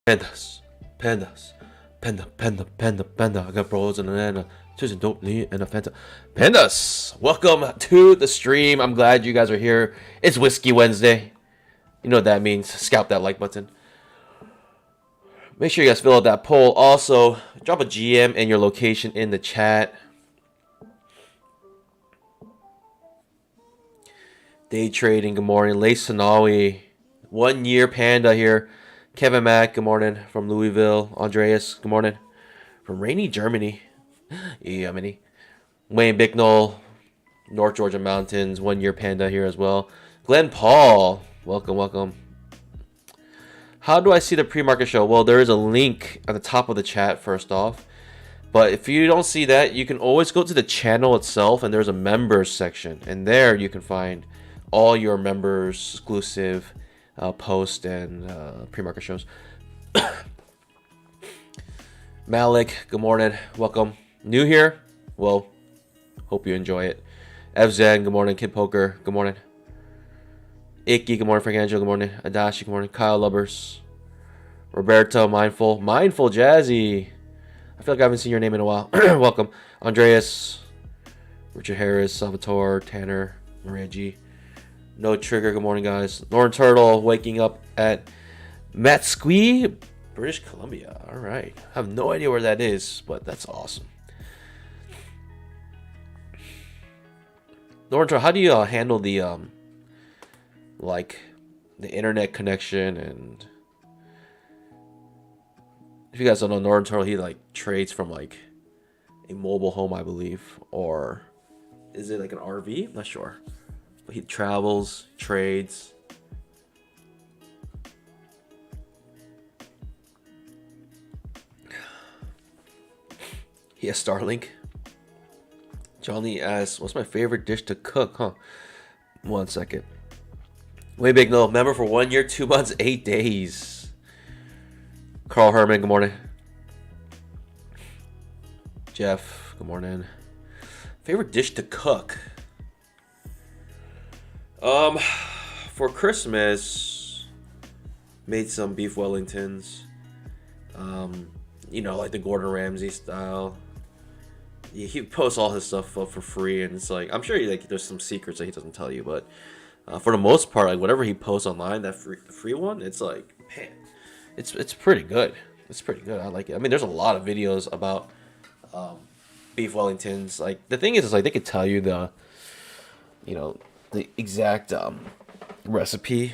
Pandas, pandas, panda. I got bros and a just dope and a fanta. Pandas, welcome to the stream. I'm glad you guys are here. It's Whiskey Wednesday. You know what that means. Scalp that like button. Make sure you guys fill out that poll. Also, drop a GM and your location in the chat. Day trading, good morning. Lace Sanawi, 1 year panda here. Kevin Mack, good morning from Louisville. Andreas, good morning from rainy Germany. Yemeni. Wayne Bicknell, North Georgia Mountains, 1 year panda here as well. Glenn Paul, welcome. How do I see the pre-market show? Well, there is a link at the top of the chat first off. But if you don't see that, you can always go to the channel itself and there's a members section. And there you can find all your members exclusive post and pre-market shows. Malik, good morning, welcome. New here? Well, hope you enjoy it. FZen, good morning. Kid Poker, good morning. Icky, good morning. Frank Angelo, good morning. Adashi, good morning. Kyle Lubbers, Roberto, Mindful Jazzy. I feel like I haven't seen your name in a while. Welcome. Andreas, Richard Harris, Salvatore, Tanner, Maria G. No Trigger, good morning, guys. Lauren Turtle, waking up at Matsqui, British Columbia. All right. I have no idea where that is, but that's awesome. Lauren Turtle, how do you handle the, like, the internet connection? And if you guys don't know, Lauren Turtle, he, like, trades from, like, a mobile home, I believe. Or is it, like, an RV? I'm not sure. He travels, trades. He has Starlink. Johnny asks, what's my favorite dish to cook? Huh? 1 second. Way big no. Member for 1 year, 2 months, 8 days. Carl Herman, good morning. Jeff, good morning. Favorite dish to cook? For Christmas, made some beef Wellingtons. You know, like the Gordon Ramsay style. He posts all his stuff up for free, and it's like, I'm sure there's some secrets that he doesn't tell you, but for the most part, like whatever he posts online, that free one, it's like, man, it's pretty good. It's pretty good. I like it. I mean, there's a lot of videos about beef Wellingtons. Like the thing is like they could tell you the, you know, the exact recipe.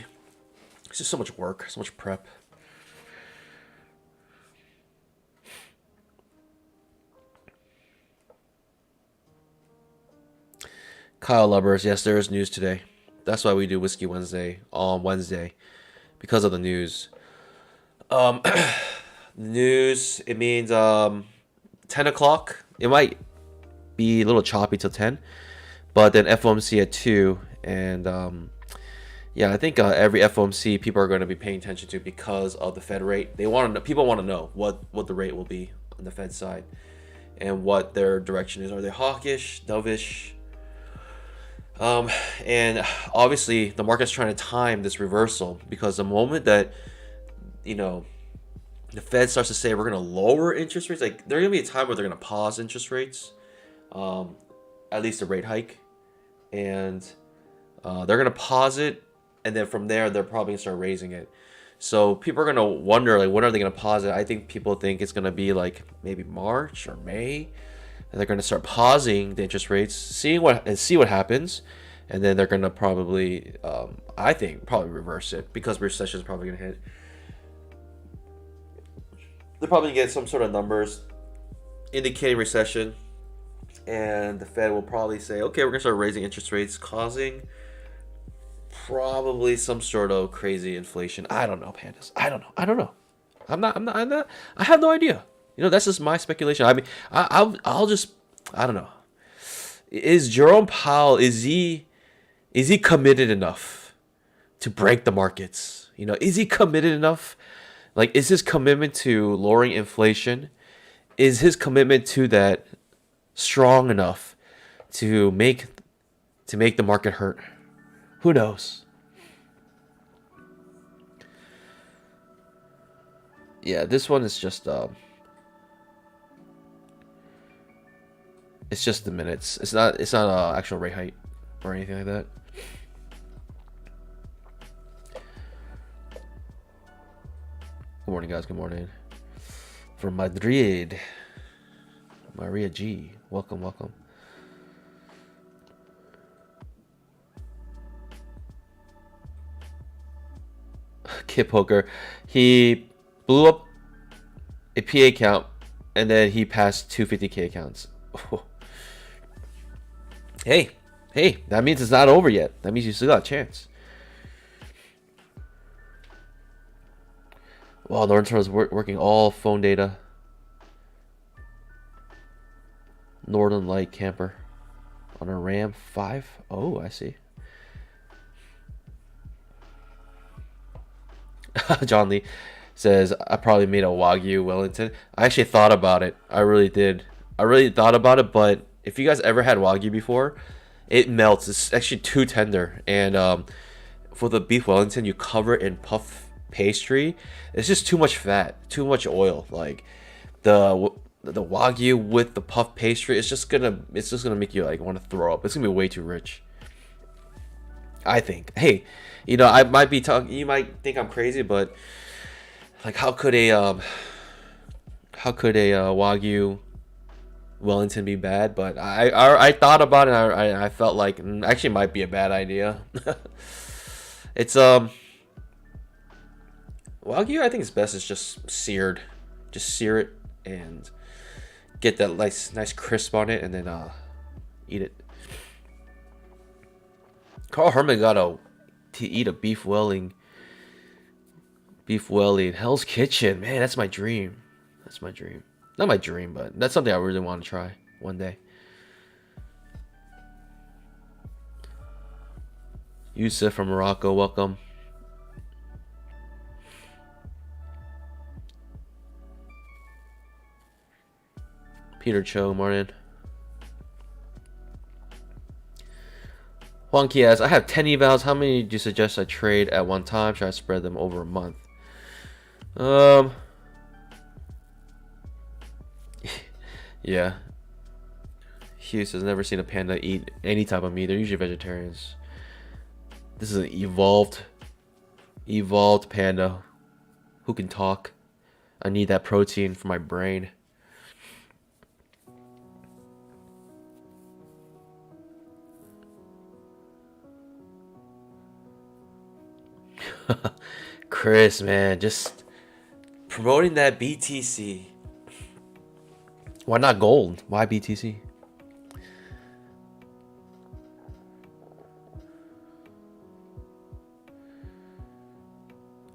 It's just so much work, so much prep. Kyle Lubbers, yes, there is news today. That's why we do Whiskey Wednesday on Wednesday, because of the news. News, it means 10 o'clock. It might be a little choppy till 10, but then FOMC at 2. And yeah, I think every FOMC people are going to be paying attention to because of the Fed rate. People want to know what the rate will be on the Fed side and what their direction is. Are they hawkish, dovish? And obviously the market's trying to time this reversal, because the moment that the Fed starts to say we're going to lower interest rates, like there's going to be a time where they're going to pause interest rates, at least a rate hike, and they're going to pause it, and then from there they're probably going to start raising it. So people are going to wonder, like, when are they going to pause it? I think people think it's going to be like maybe March or May, and they're going to start pausing the interest rates, see what happens, and then they're going to probably, I think, probably reverse it, because recession is probably going to hit. They're probably going to get some sort of numbers indicating recession, and the Fed will probably say, okay, we're going to start raising interest rates, causing probably some sort of crazy inflation. I don't know, pandas. I don't know. I'm not. I have no idea. That's just my speculation. I mean, I'll just, I don't know. Is Jerome Powell, is he committed enough to break the markets? Is he committed enough? Like, is his commitment to lowering inflation, is his commitment to that strong enough to make the market hurt? Who knows? Yeah, this one is just it's just the minutes. It's not actual rate height or anything like that. Good morning, guys. Good morning. From Madrid, Maria G. Welcome. Kid Poker. He blew up a PA account, and then he passed 250K accounts. Hey, that means it's not over yet. That means you still got a chance. Wow, Northern is working all phone data. Northern Light camper on a Ram 5. Oh, I see. John Lee says, I probably made a Wagyu Wellington. I actually thought about it. I really did. I really thought about it, but if you guys ever had Wagyu before, it melts. It's actually too tender. And for the beef Wellington, you cover it in puff pastry. It's just too much fat, too much oil. Like the Wagyu with the puff pastry, it's just gonna make you like want to throw up. It's gonna be way too rich, I think. Hey, I might be talking. You might think I'm crazy, but like, how could a Wagyu Wellington be bad? But I thought about it. And I felt like actually might be a bad idea. It's Wagyu, I think it's best is just seared. Just sear it and get that nice crisp on it, and then eat it. Carl Herman got to eat a beef welly in Hell's Kitchen. Man, that's my dream. That's my dream. Not my dream, but that's something I really want to try one day. Yusuf from Morocco, welcome. Peter Cho, morning. Juan Kiaz, I have 10 evals. How many do you suggest I trade at one time? Should I spread them over a month? Yeah. Hughes has never seen a panda eat any type of meat. They're usually vegetarians. This is an evolved panda who can talk. I need that protein for my brain. Chris, man, just promoting that BTC. Why not gold? Why BTC?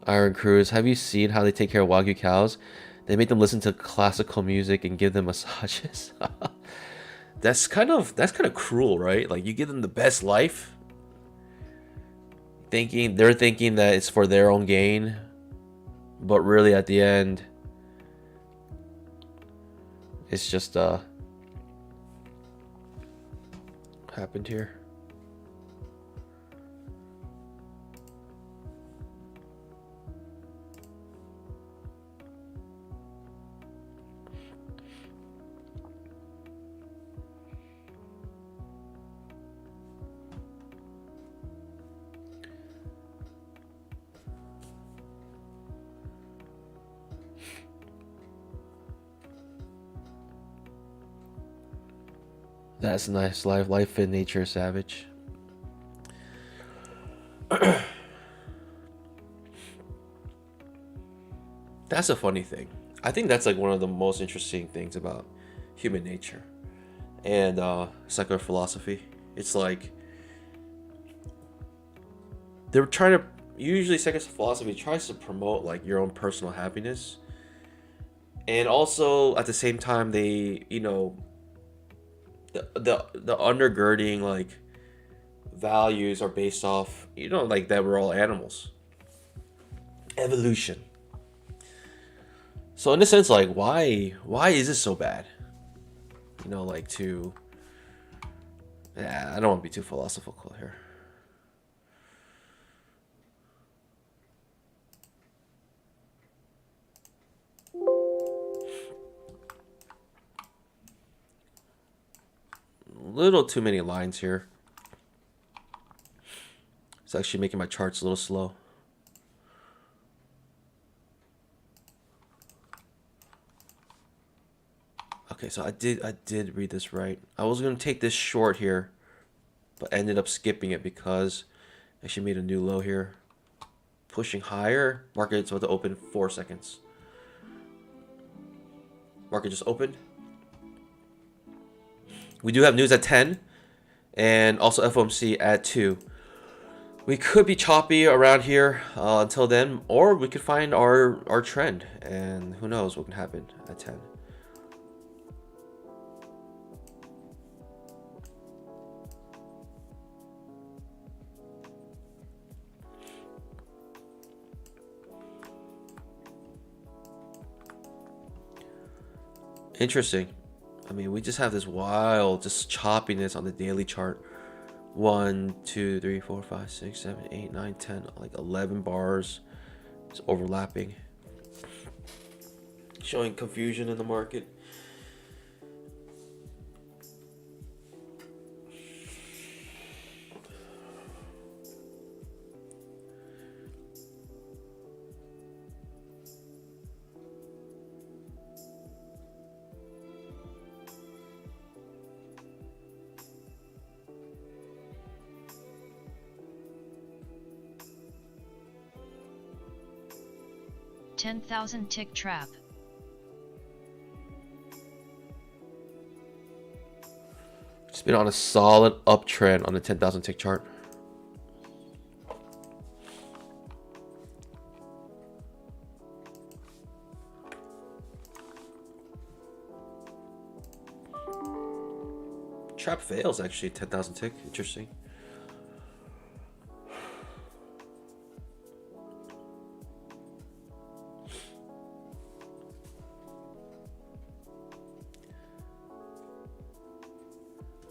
Iron Cruise, have you seen how they take care of Wagyu cows? They make them listen to classical music and give them massages. That's kind of cruel, right? Like, you give them the best life, they're thinking that it's for their own gain, but really at the end, it's just happened here. That's nice. Life in nature, savage. That's a funny thing. I think that's like one of the most interesting things about human nature and secular philosophy. It's like they're trying to, usually secular philosophy tries to promote like your own personal happiness, and also at the same time they, you know, the undergirding like values are based off, you know, like that we're all animals, evolution. So in a sense, like why is this so bad? You know, like to, yeah, I don't want to be too philosophical here. Little too many lines here. It's actually making my charts a little slow. Okay, so I did read this right. I was gonna take this short here, but ended up skipping it because I actually made a new low here. Pushing higher. Market's about to open 4 seconds. Market just opened. We do have news at 10, and also FOMC at 2. We could be choppy around here until then, or we could find our trend, and who knows what can happen at 10. Interesting. I mean, we just have this wild just choppiness on the daily chart. 1, 2, 3, 4, 5, 6, 7, 8, 9, 10, like 11 bars. It's overlapping, showing confusion in the market. $10,000 tick trap. It's been on a solid uptrend on the 10,000 tick chart. Trap fails actually, 10,000 tick. Interesting.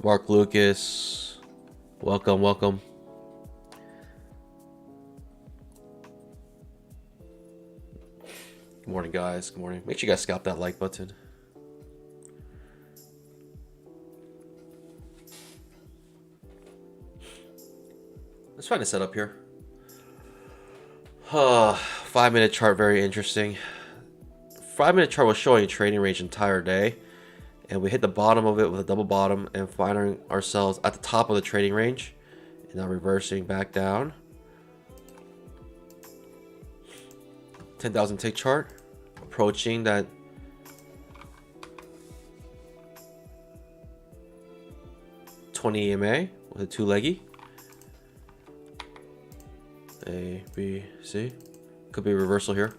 Mark Lucas, welcome. Good morning, guys. Good morning. Make sure you guys scalp that like button. Let's find a setup here. 5-minute chart, very interesting. 5-minute chart was showing a trading range entire day, and we hit the bottom of it with a double bottom and finding ourselves at the top of the trading range, and now reversing back down. 10,000 tick chart approaching that .20 EMA with a 2-leggy. A, B, C. Could be a reversal here.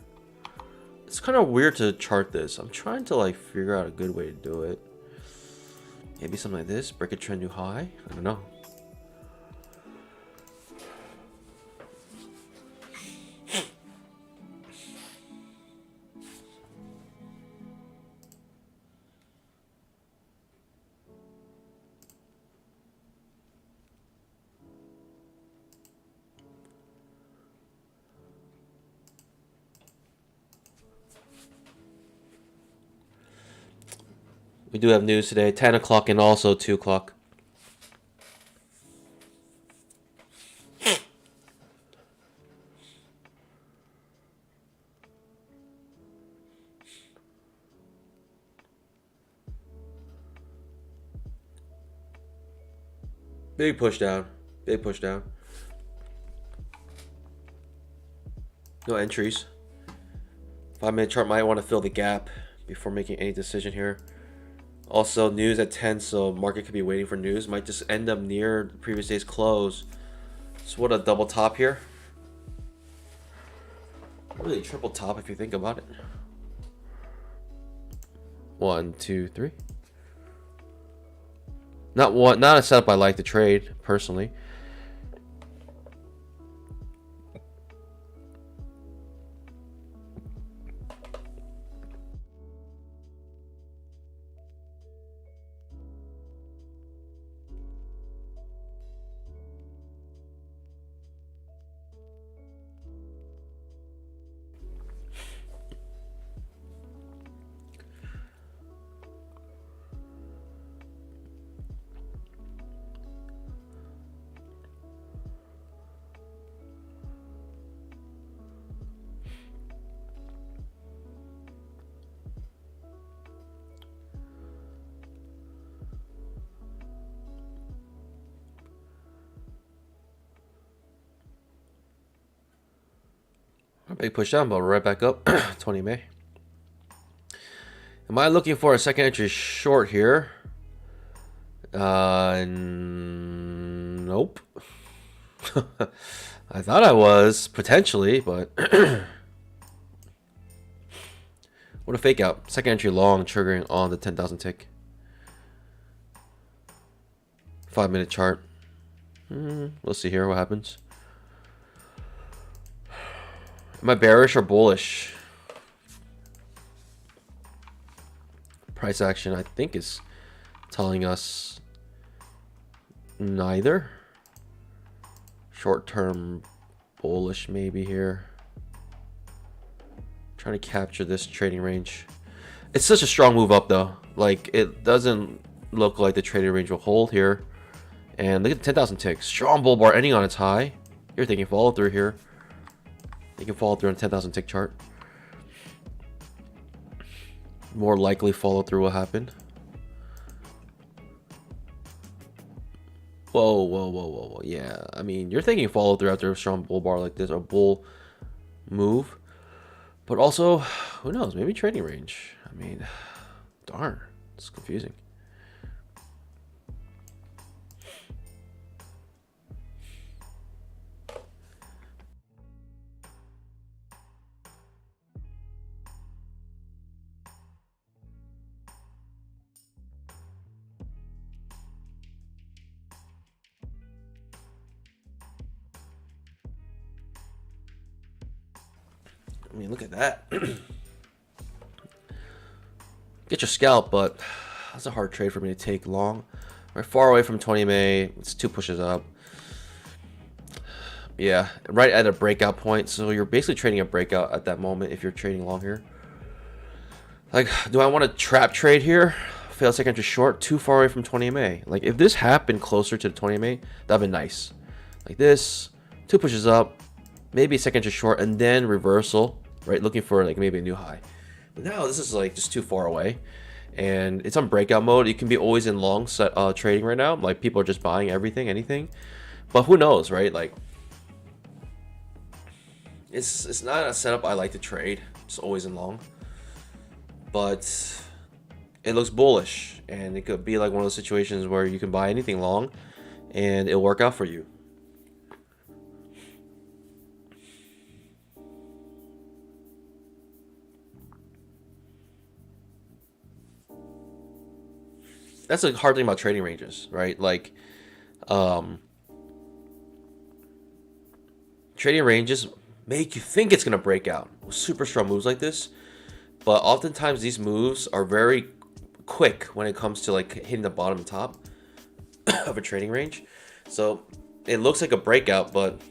It's kind of weird to chart this. I'm trying to like figure out a good way to do it. Maybe something like this. Break a trend new high. I don't know. We do have news today, 10 o'clock and also 2 o'clock. Big push down. Big push down. No entries. 5-minute chart might want to fill the gap before making any decision here. Also, news at 10, so market could be waiting for news. Might just end up near the previous day's close. So what a double top here. Really triple top if you think about it. 1, 2, 3. Not a setup I like to trade personally. Big push down, but right back up. 20 May. Am I looking for a second entry short here? Nope. I thought I was, potentially, but... What a fake out. Second entry long, triggering on the 10,000 tick. 5-minute chart. We'll see here what happens. Am I bearish or bullish? Price action, I think, is telling us neither. Short-term bullish maybe here. Trying to capture this trading range. It's such a strong move up though. Like, it doesn't look like the trading range will hold here. And look at the 10,000 ticks. Strong bull bar ending on its high. You're thinking follow through here. You can follow through on a 10,000 tick chart. More likely follow through will happen. Whoa, whoa, whoa, whoa, whoa. Yeah, I mean, you're thinking follow through after a strong bull bar like this, or bull move. But also, who knows? Maybe trading range. I mean, darn, it's confusing. I mean, look at that. Get your scalp, but that's a hard trade for me to take long. We're far away from 20 May. It's 2 pushes up. Yeah, right at a breakout point. So you're basically trading a breakout at that moment if you're trading long here. Like, do I want to trap trade here? Failed second entry short, too far away from 20 May. Like, if this happened closer to the 20 May, that'd be nice. Like this, 2 pushes up, maybe second entry short, and then reversal, right? Looking for like maybe a new high. But now this is like just too far away, and it's on breakout mode. You can be always in long set trading right now. Like, people are just buying everything, anything. But who knows, right? Like, it's not a setup I like to trade. It's always in long, but it looks bullish, and it could be like one of those situations where you can buy anything long, and it'll work out for you. that's a hard thing about trading ranges, right? Like, trading ranges make you think it's gonna break out with super strong moves like this, but oftentimes these moves are very quick when it comes to like hitting the bottom and top of a trading range. So it looks like a breakout, but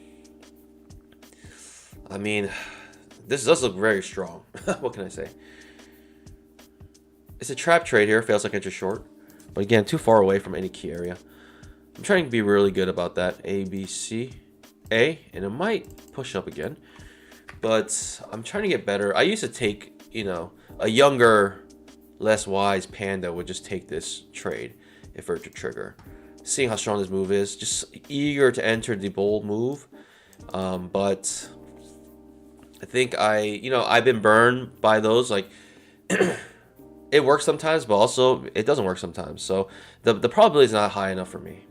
I mean, this does look very strong. What can I say? It's a trap trade here. Fails like entry short, but again, too far away from any key area. I'm trying to be really good about that. A, B, C, A, and it might push up again, but I'm trying to get better. I used to take, a younger, less wise panda would just take this trade if it were to trigger. Seeing how strong this move is, just eager to enter the bold move, but I think I've been burned by those. Like, it works sometimes, but also it doesn't work sometimes. So the probability is not high enough for me.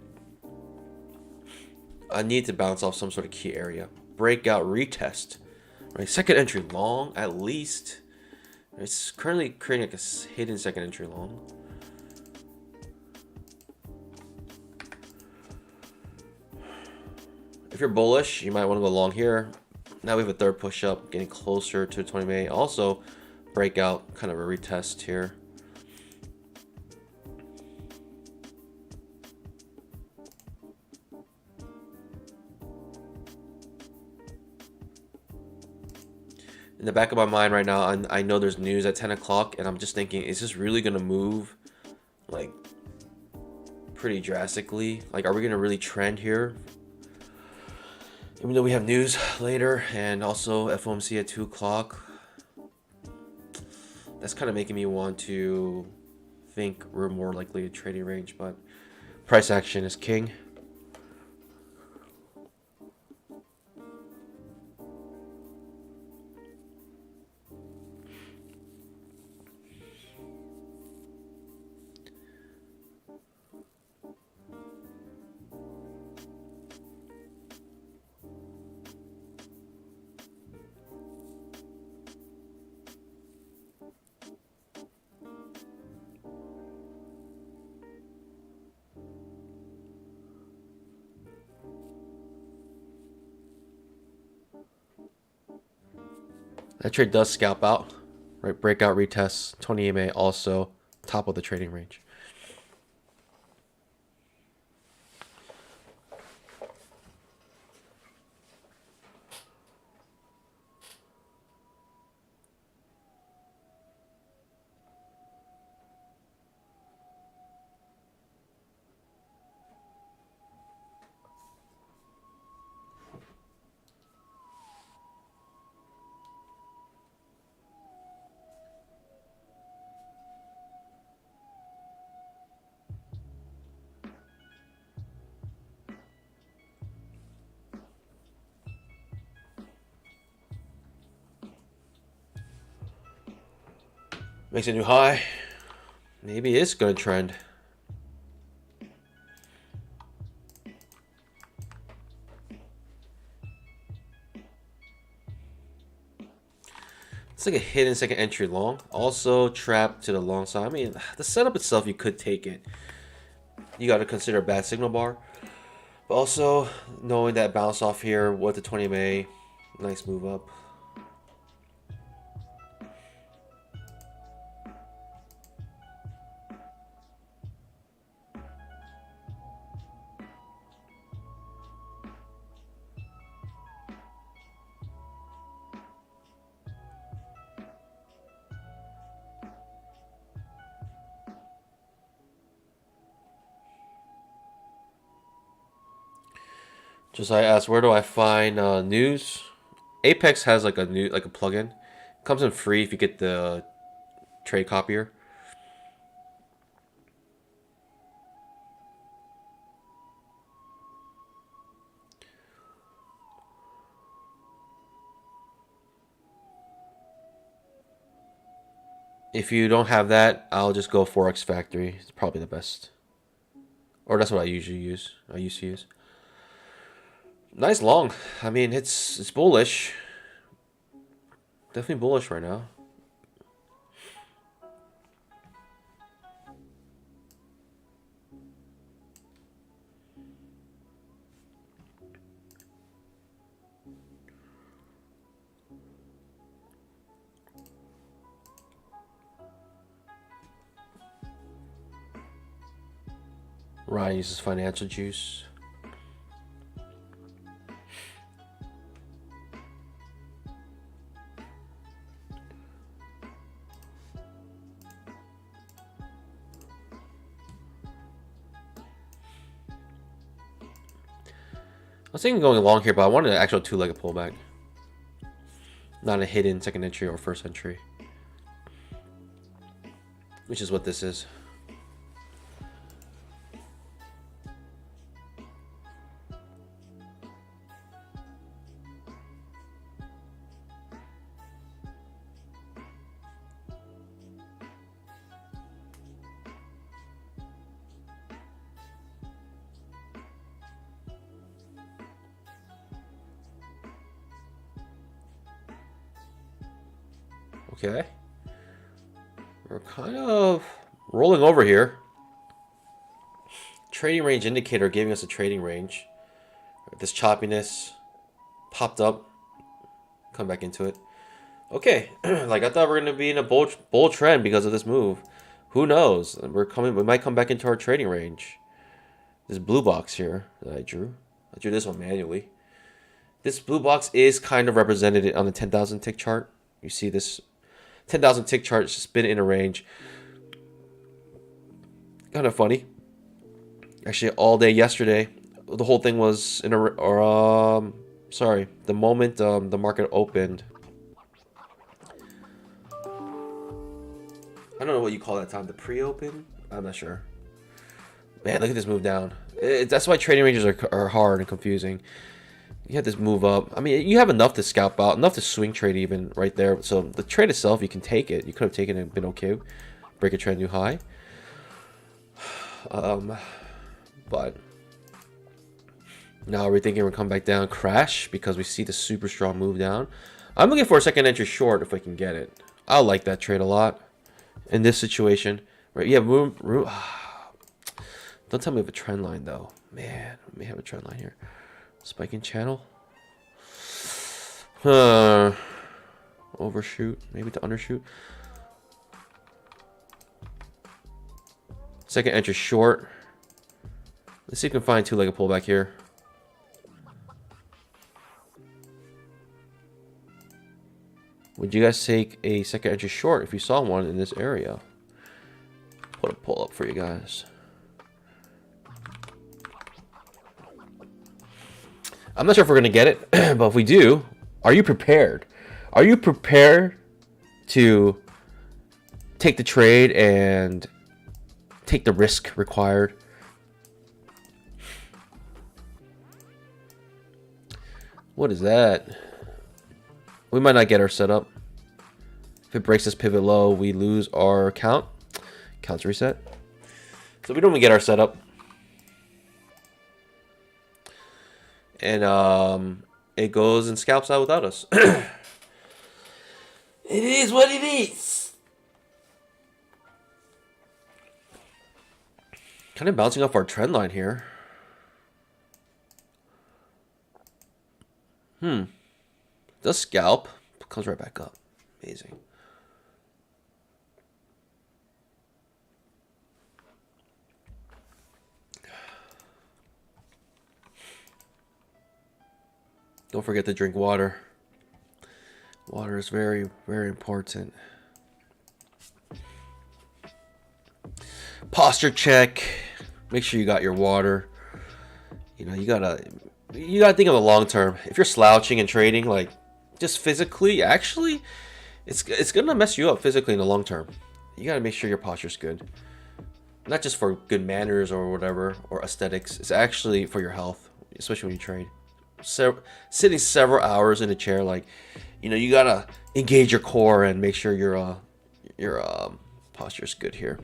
I need to bounce off some sort of key area. Breakout retest. Right, second entry long at least. It's currently creating like a hidden second entry long. If you're bullish, you might want to go long here. Now we have a third push up, getting closer to 20 MA. Also, breakout, kind of a retest here. In the back of my mind right now, I know there's news at 10 o'clock, and I'm just thinking, is this really going to move like pretty drastically? Like, are we going to really trend here? Even though we have news later and also FOMC at 2 o'clock, that's kind of making me want to think we're more likely a trading range, but price action is king. That trade does scalp out, right? Breakout retest, 20 EMA also top of the trading range. Makes a new high. Maybe it's going to trend. It's like a hidden second entry long. Also trapped to the long side. I mean, the setup itself, you could take it. You got to consider a bad signal bar. But also knowing that bounce off here with the 20 MA, nice move up. Just I asked, where do I find news? Apex has like a plugin. It comes in free if you get the trade copier. If you don't have that, I'll just go Forex Factory. It's probably the best. Or that's what I usually use. I used to use. Nice long. I mean, it's bullish. Definitely bullish right now. Ryan uses financial juice. I was thinking going long here, but I wanted an actual two-legged pullback. Not a hidden second entry or first entry. Which is what this is. Okay. We're kind of rolling over here. Trading range indicator giving us a trading range. This choppiness popped up. Come back into it. Okay. Like I thought we are going to be in a bull trend because of this move. Who knows? We might come back into our trading range. This blue box here that I drew. I drew this one manually. This blue box is kind of represented on the 10,000 tick chart. You see this 10,000 tick chart is just been in a range. Kind of funny. Actually, all day yesterday, the whole thing was in a sorry, the moment the market opened. I don't know what you call that time, the pre-open. I'm not sure. Man, look at this move down. That's why trading ranges are hard and confusing. You have this move up. I mean, you have enough to scalp out, enough to swing trade even right there. So the trade itself, you can take it. You could have taken it and been okay. Break a trend new high. But now we're thinking we're come back down, crash because we see the super strong move down. I'm looking for a second entry short if I can get it. I like that trade a lot in this situation. Right? Yeah, room. Don't tell me we have a trend line though. Man, we may have a trend line here. Spiking channel. Overshoot. Maybe to undershoot. Second entry short. Let's see if we can find two-legged pullback here. Would you guys take a second entry short if you saw one in this area? Put a pull up for you guys. I'm not sure if we're going to get it, but if we do, are you prepared? Are you prepared to take the trade and take the risk required? What is that? We might not get our setup. If it breaks this pivot low, we lose our count. Counts reset. So we don't even get our setup. And it goes and scalps out without us. It is what it is. Kind of bouncing off our trend line here. Does scalp. Comes right back up. Amazing. Don't forget to drink water. Water is very, very important. Posture check. Make sure you got your water. You know, you gotta think of the long term. If you're slouching and trading, like just physically, actually, it's gonna mess you up physically in the long term. You gotta make sure your posture's good. Not just for good manners or whatever, or aesthetics. It's actually for your health, especially when you trade. Sitting several hours in a chair, like, you know, you gotta engage your core and make sure your posture's good here.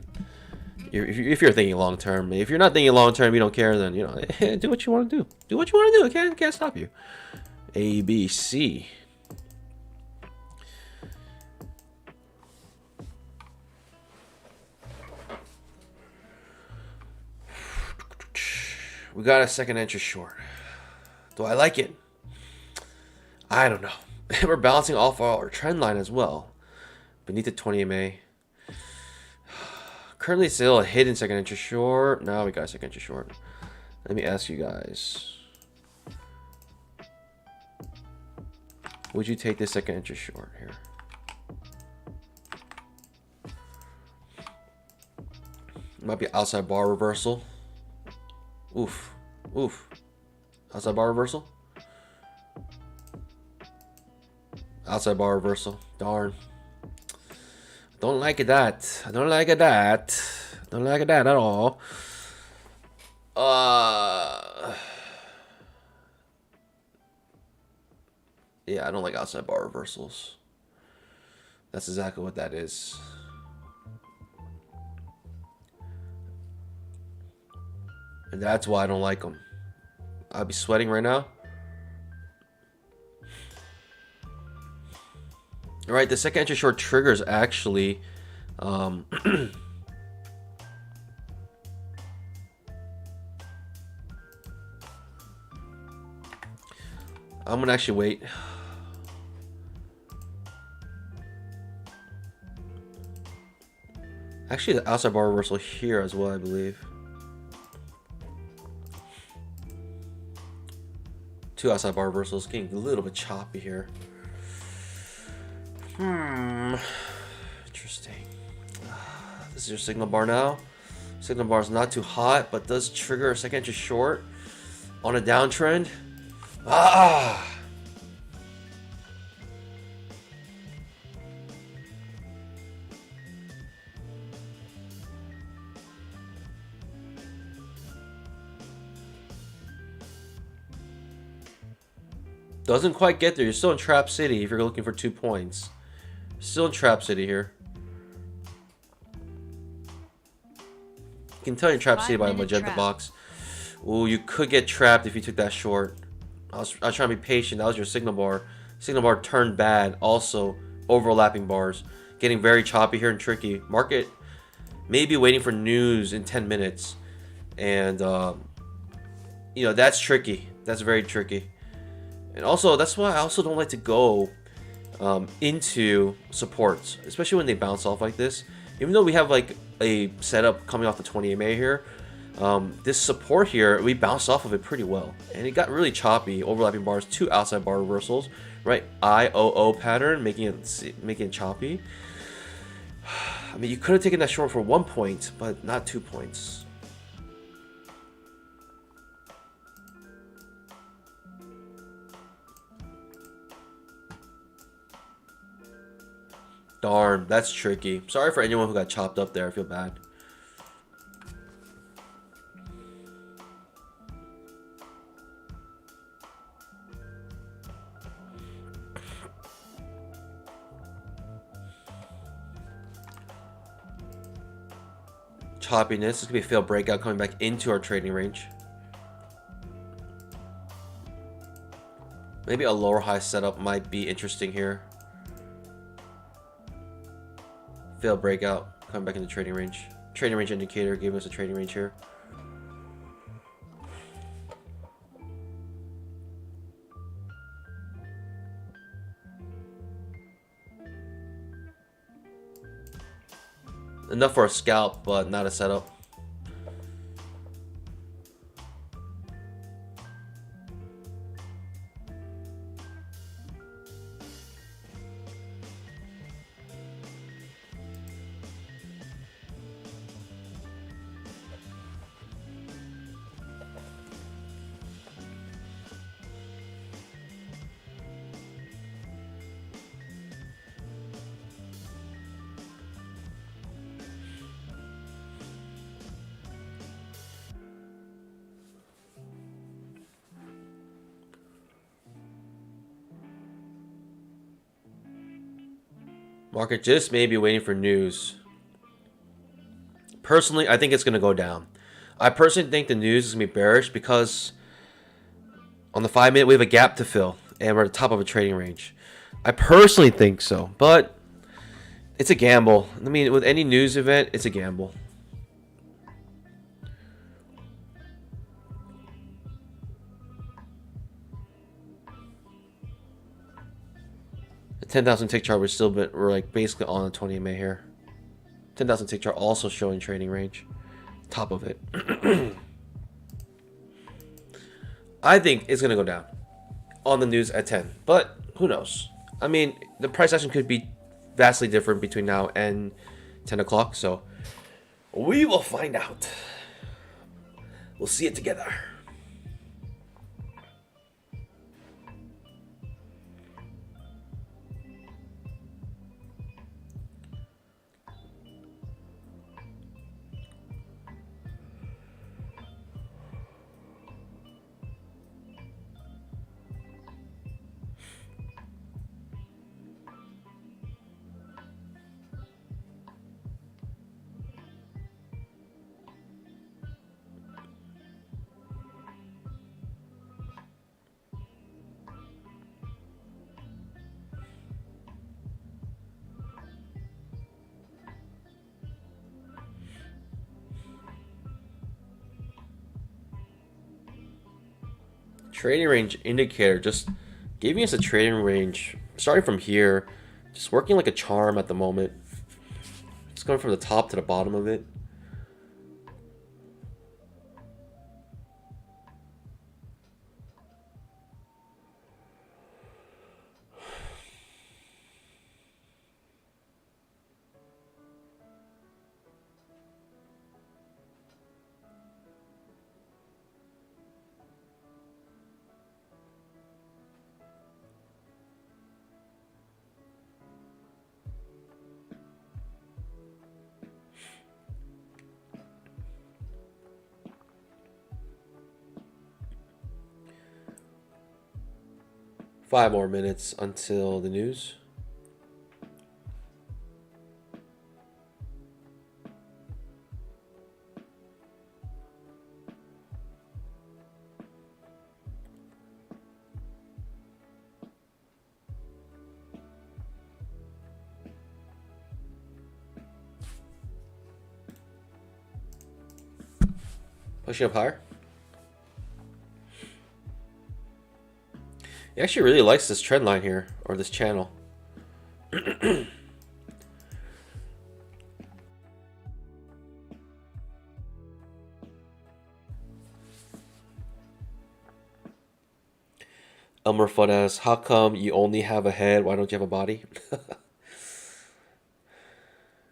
If you're thinking long term, if you're not thinking long term, you don't care, then you know, do what you want to do. Do what you want to do. I can't stop you. A, B, C. We got a second entry short. Do I like it? I don't know. We're bouncing off our trend line as well. Beneath the 20 MA. Currently still a hidden second entry short. Now we got a second entry short. Let me ask you guys. Would you take this second entry short here? Might be outside bar reversal. Oof. Oof. Outside bar reversal. Outside bar reversal. Darn. Don't like it that. I don't like it that. Don't like it that at all. Yeah, I don't like outside bar reversals. That's exactly what that is. And that's why I don't like them. I'll be sweating right now. All right, the second entry short triggers actually. I'm gonna actually wait. Actually, the outside bar reversal here as well, I believe. Two outside bar reversals, getting a little bit choppy here. Interesting. This is your signal bar now. Signal bar is not too hot, but does trigger a second entry short on a downtrend. Doesn't quite get there. You're still in Trap City if you're looking for 2 points. Still in Trap City here. You can tell you're Trap City by a magenta box. Ooh, you could get trapped if you took that short. I was trying to be patient. That was your signal bar. Signal bar turned bad. Also, overlapping bars. Getting very choppy here and tricky. Market maybe waiting for news in 10 minutes. And, you know, that's tricky. That's very tricky. And also, that's why I also don't like to go into supports, especially when they bounce off like this. Even though we have like a setup coming off the 20 MA here, this support here, we bounced off of it pretty well. And it got really choppy, overlapping bars, 2 outside bar reversals, right? IOO pattern, making it choppy. I mean, you could have taken that short for 1 point, but not 2 points. Darn, that's tricky. Sorry for anyone who got chopped up there. I feel bad. Choppiness. This could be a failed breakout coming back into our trading range. Maybe a lower high setup might be interesting here. Failed breakout, coming back into trading range. Trading range indicator gave us a trading range here. Enough for a scalp, but not a setup. Market just may be waiting for news. Personally, I think it's going to go down. I personally think the news is going to be bearish because on the 5 minute we have a gap to fill and we're at the top of a trading range. I personally think so, but it's a gamble. I mean, with any news event, it's a gamble. The 10,000 tick chart was still, but we're like basically on the 20 MA here. 10,000 tick chart also showing trading range. Top of it. I think it's gonna go down on the news at 10, but who knows? I mean, the price action could be vastly different between now and 10 o'clock, so we will find out. We'll see it together. Trading range indicator just giving us a trading range starting from here, just working like a charm at the moment. It's going from the top to the bottom of it. Five more minutes until the news. Pushing up higher. He actually really likes this trend line here, or this channel. Elmer Fudd asks, how come you only have a head? Why don't you have a body?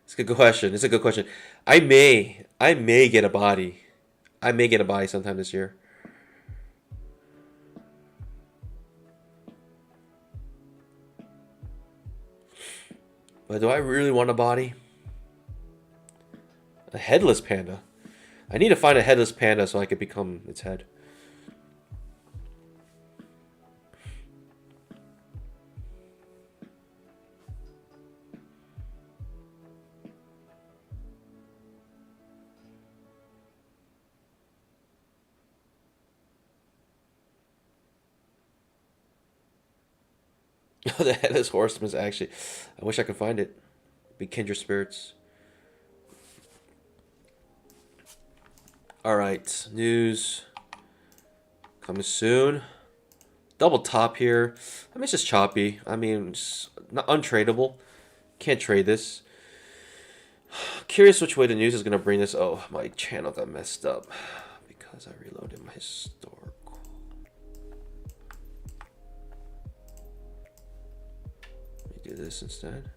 It's a good question. It's a good question. I may get a body. I may get a body sometime this year. But do I really want a body? A headless panda. I need to find a headless panda so I could become its head. The headless horseman is actually... I wish I could find it. Be kindred spirits. Alright, news. Coming soon. Double top here. I mean, it's just choppy. I mean, it's not untradeable. Can't trade this. Curious which way the news is going to bring this. Oh, my channel got messed up because I reloaded my historical. Let me do this instead.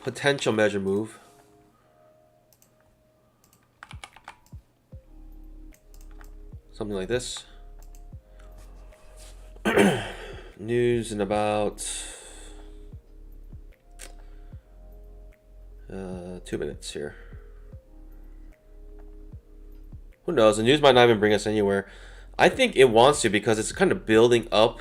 Potential measure move. Something like this. News in about 2 minutes here. Who knows? The news might not even bring us anywhere. I think it wants to because it's kind of building up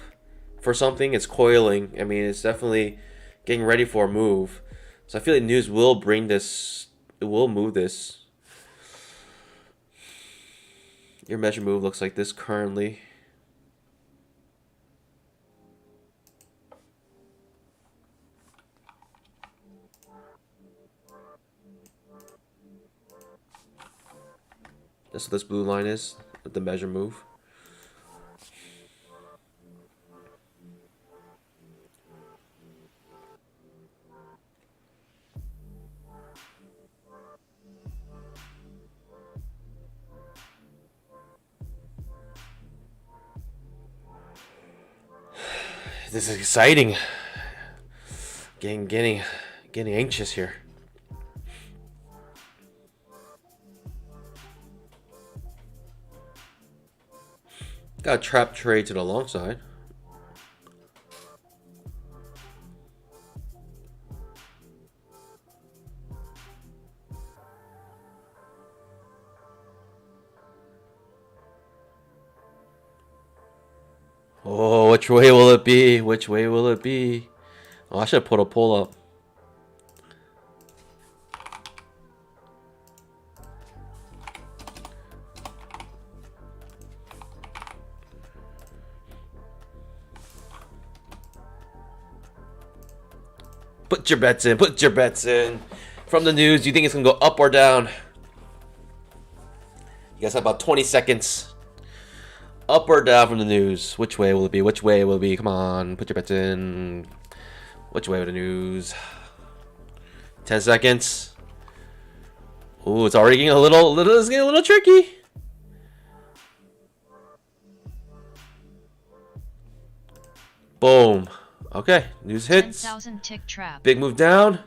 for something. It's coiling. I mean, it's definitely getting ready for a move. So I feel like news will bring this. It will move this. Your measure move looks like this currently. That's what this blue line is, the measure move. This is exciting. Getting anxious here. Got a trap trade to the long side. Oh, which way will it be? Which way will it be? Oh, I should put a pull up. Put your bets in. Put your bets in. From the news, do you think it's going to go up or down? You guys have about 20 seconds. Up or down from the news? Which way will it be? Which way will it be? Come on, put your bets in. Which way with the news? 10 seconds. Ooh, it's already getting it's getting a little tricky. Boom. Okay, news hits. 10,000 tick trap. Big move down.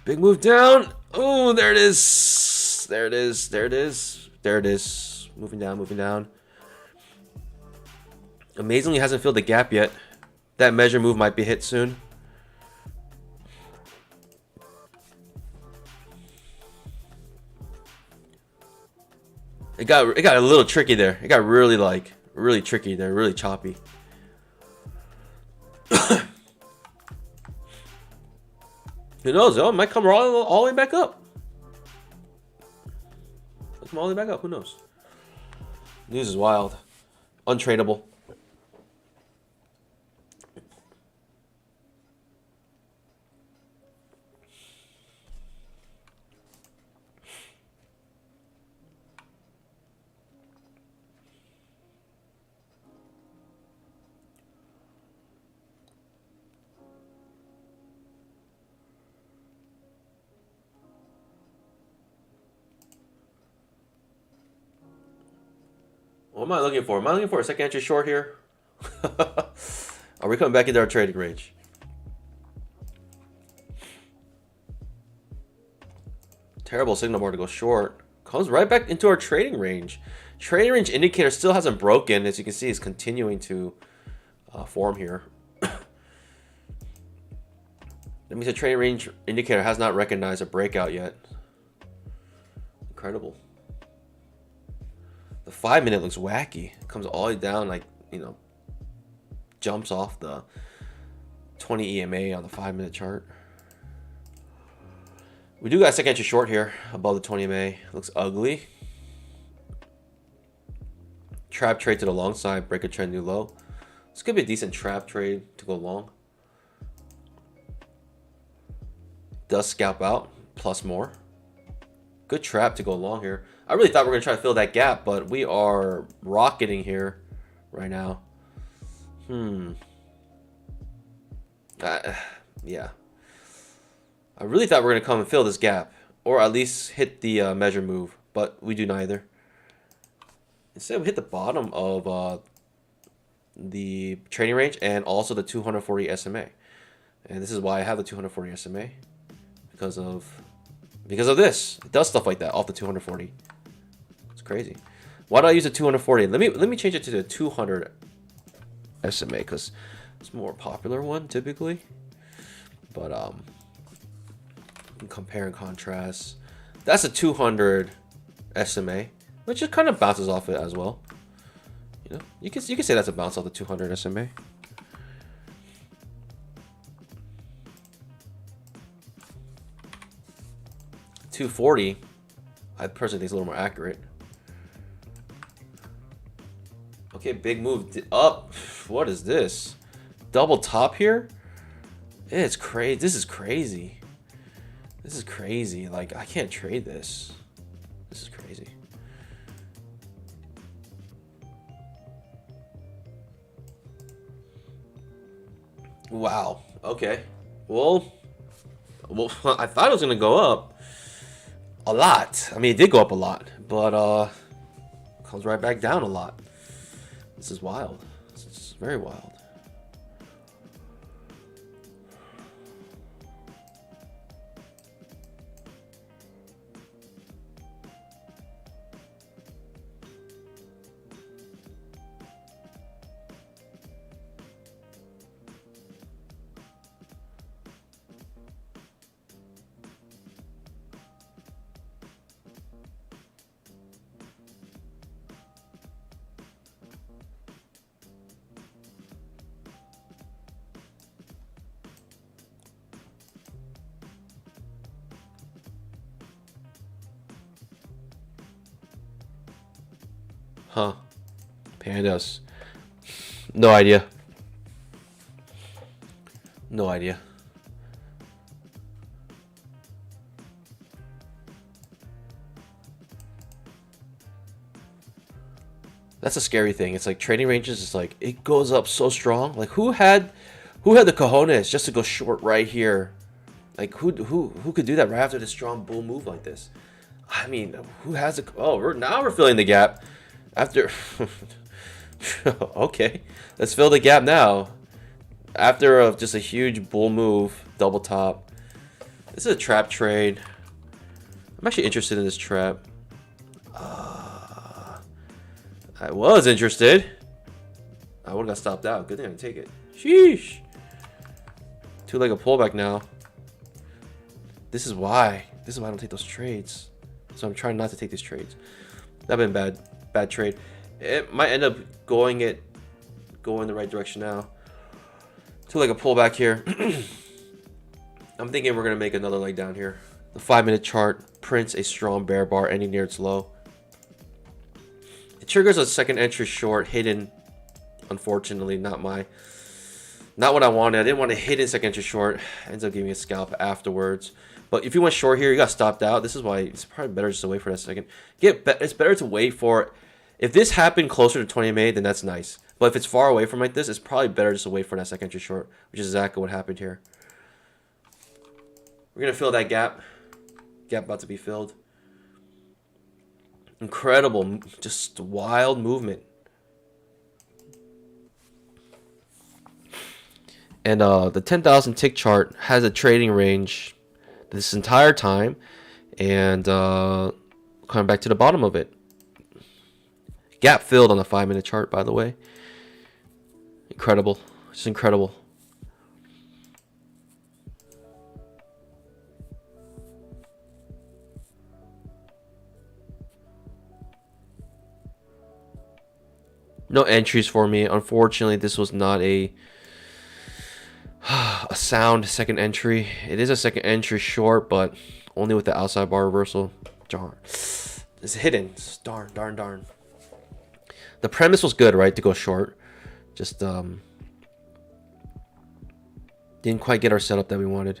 Big move down. Oh, there it is. There it is. There it is. There it is. Moving down, moving down. Amazingly hasn't filled the gap yet. That measure move might be hit soon. It got a little tricky there. It got really tricky there, really choppy. Who knows? Oh, it might come all the way back up. Might come all the way back up. Who knows? News is wild. Untradeable. What am I looking for? Am I looking for a second entry short here? Are we coming back into our trading range? Terrible signal more to go short. Comes right back into our trading range. Trading range indicator still hasn't broken. As you can see, it's continuing to form here. That means the trading range indicator has not recognized a breakout yet. Incredible. The 5-minute looks wacky. It comes all the way down, like, you know, jumps off the 20 EMA on the 5-minute chart. We do got a second entry short here above the 20 EMA. Looks ugly. Trap trade to the long side, break a trend new low. This could be a decent trap trade to go long. Does scalp out, plus more. Good trap to go long here. I really thought we were going to try to fill that gap, but we are rocketing here right now. Yeah. I really thought we were going to come and fill this gap, or at least hit the measure move, but we do neither. Instead, we hit the bottom of the trading range and also the 240 SMA. And this is why I have the 240 SMA, because of this. It does stuff like that off the 240. It's crazy. Why do I use a 240? Let me change it to the 200 SMA because it's a more popular one typically. But compare and contrast. That's a 200 SMA. which just kind of bounces off it as well. You know, you can say that's a bounce off the 200 SMA. $240, I personally think is a little more accurate. Okay, big move up. What is this? Double top here? It's crazy. This is crazy. This is crazy. Like, I can't trade this. This is crazy. Wow. Okay. Well, I thought it was gonna go up a lot. I mean, it did go up a lot, but comes right back down a lot. This is wild. This is very wild. Huh. Pandas. No idea. No idea. That's a scary thing. It's like trading ranges is like it goes up so strong. Like who had the cojones just to go short right here? Like who could do that right after this strong bull move like this? I mean, who has a now we're filling the gap after okay, let's fill the gap now. After just a huge bull move, double top. This is a trap trade. I'm actually interested in this trap. I was interested. I would have got stopped out. Good thing I didn't take it. Sheesh. Two-legged pullback now. This is why I don't take those trades. So I'm trying not to take these trades. That'd been bad trade. It might end up going in the right direction now. Two-legged pullback here. I'm thinking we're gonna make another leg down here. The 5-minute chart prints a strong bear bar ending near its low. It triggers a second entry short hidden. Unfortunately, not what I wanted. I didn't want a hidden second entry short. Ends up giving me a scalp afterwards. But if you went short here, you got stopped out. This is why it's probably better just to wait for that second. It's better to wait for. If this happened closer to 20 MA, then that's nice. But if it's far away from like this, it's probably better just to wait for that second entry short, which is exactly what happened here. We're gonna fill that gap. Gap about to be filled. Incredible, just wild movement. And the 10,000 tick chart has a trading range this entire time, and coming back to the bottom of it. Gap filled on the 5-minute chart, by the way. Incredible, just incredible. No entries for me. Unfortunately, this was not a sound second entry. It is a second entry short, but only with the outside bar reversal. Darn. It's hidden. Darn. The premise was good, right? To go short. Just didn't quite get our setup that we wanted.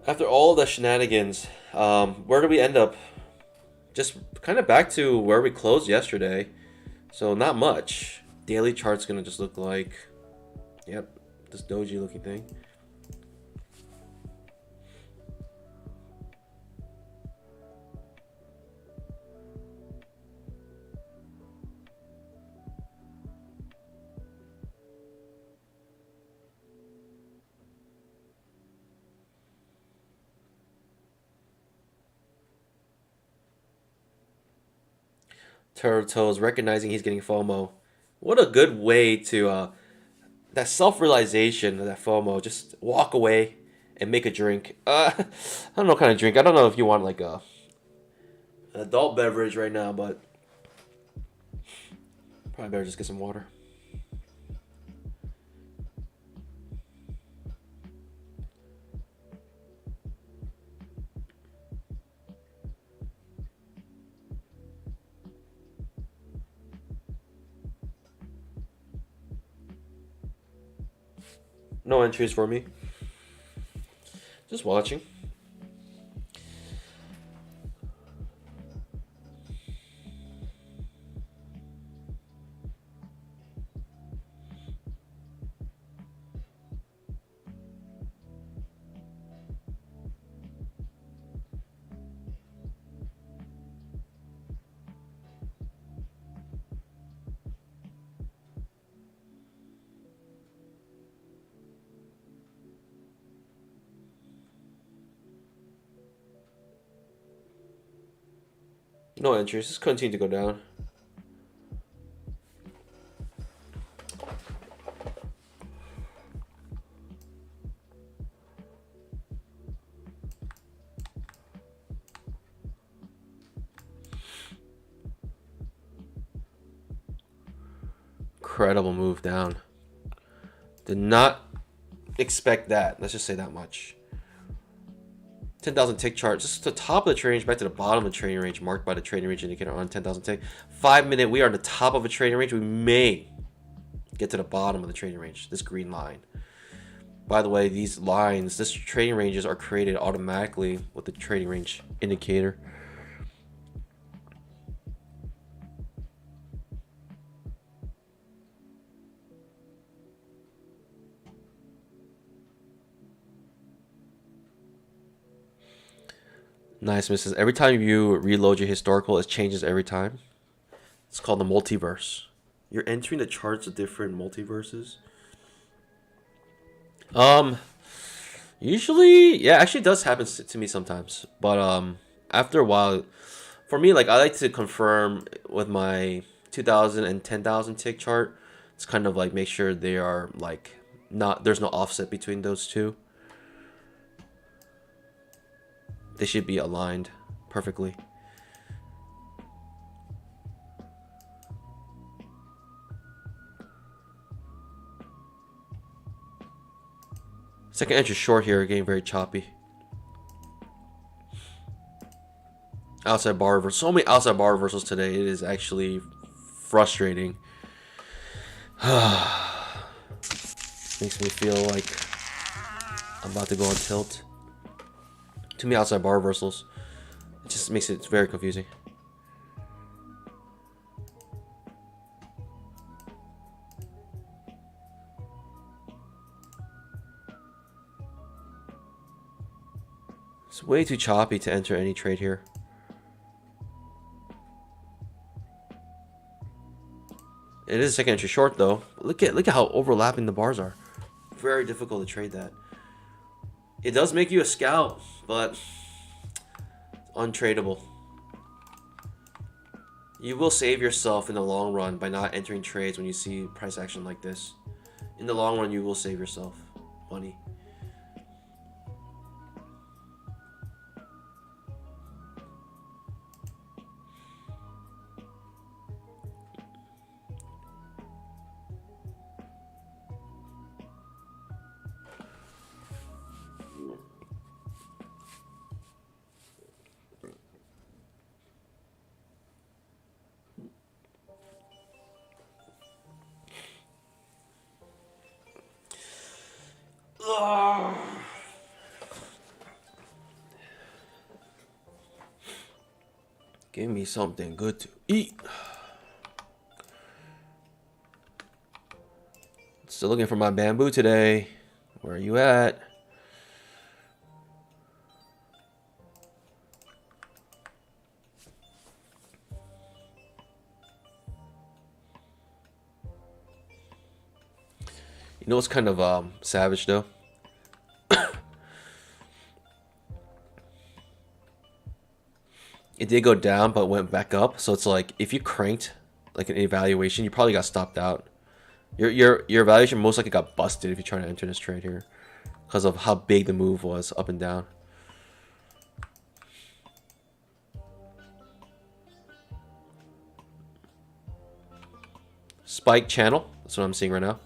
After all the shenanigans, where do we end up? Just kind of back to where we closed yesterday. So not much. Daily chart's gonna just look like, yep, this doji looking thing. Turtle toes, recognizing he's getting FOMO. What a good way to that self-realization of that FOMO. Just walk away and make a drink. I don't know what kind of drink. I don't know if you want like an adult beverage right now, but probably better just get some water. No entries for me. Just watching. No entries. Just continue to go down. Incredible move down. Did not expect that. Let's just say that much. 10,000 tick chart, just the top of the trading range back to the bottom of the trading range, marked by the trading range indicator on 10,000 tick. 5 minute, we are on the top of a trading range. We may get to the bottom of the trading range, this green line. By the way, these lines, this trading ranges are created automatically with the trading range indicator. Nice, misses. Every time you reload your historical, it changes every time. It's called the multiverse. You're entering the charts of different multiverses. Usually, yeah, actually it does happen to me sometimes. But after a while, for me, like I like to confirm with my 2,000 and 10,000 tick chart. It's kind of like make sure they are like not, there's no offset between those two. They should be aligned perfectly. Second entry short here, getting very choppy. Outside bar reversal. So many outside bar reversals today. It is actually frustrating. Makes me feel like I'm about to go on tilt. Too many outside bar reversals. It just makes it very confusing. It's way too choppy to enter any trade here. It is a second entry short though. Look at how overlapping the bars are. Very difficult to trade that. It does make you a scalp, but untradeable. You will save yourself in the long run by not entering trades when you see price action like this. In the long run, you will save yourself money. Give me something good to eat. Still looking for my bamboo today. Where are you at? You know what's kind of savage though? It It did go down, but went back up. So it's like if you cranked like an evaluation, you probably got stopped out. Your evaluation most likely got busted if you're trying to enter this trade here because of how big the move was up and down. Spike channel. That's what I'm seeing right now.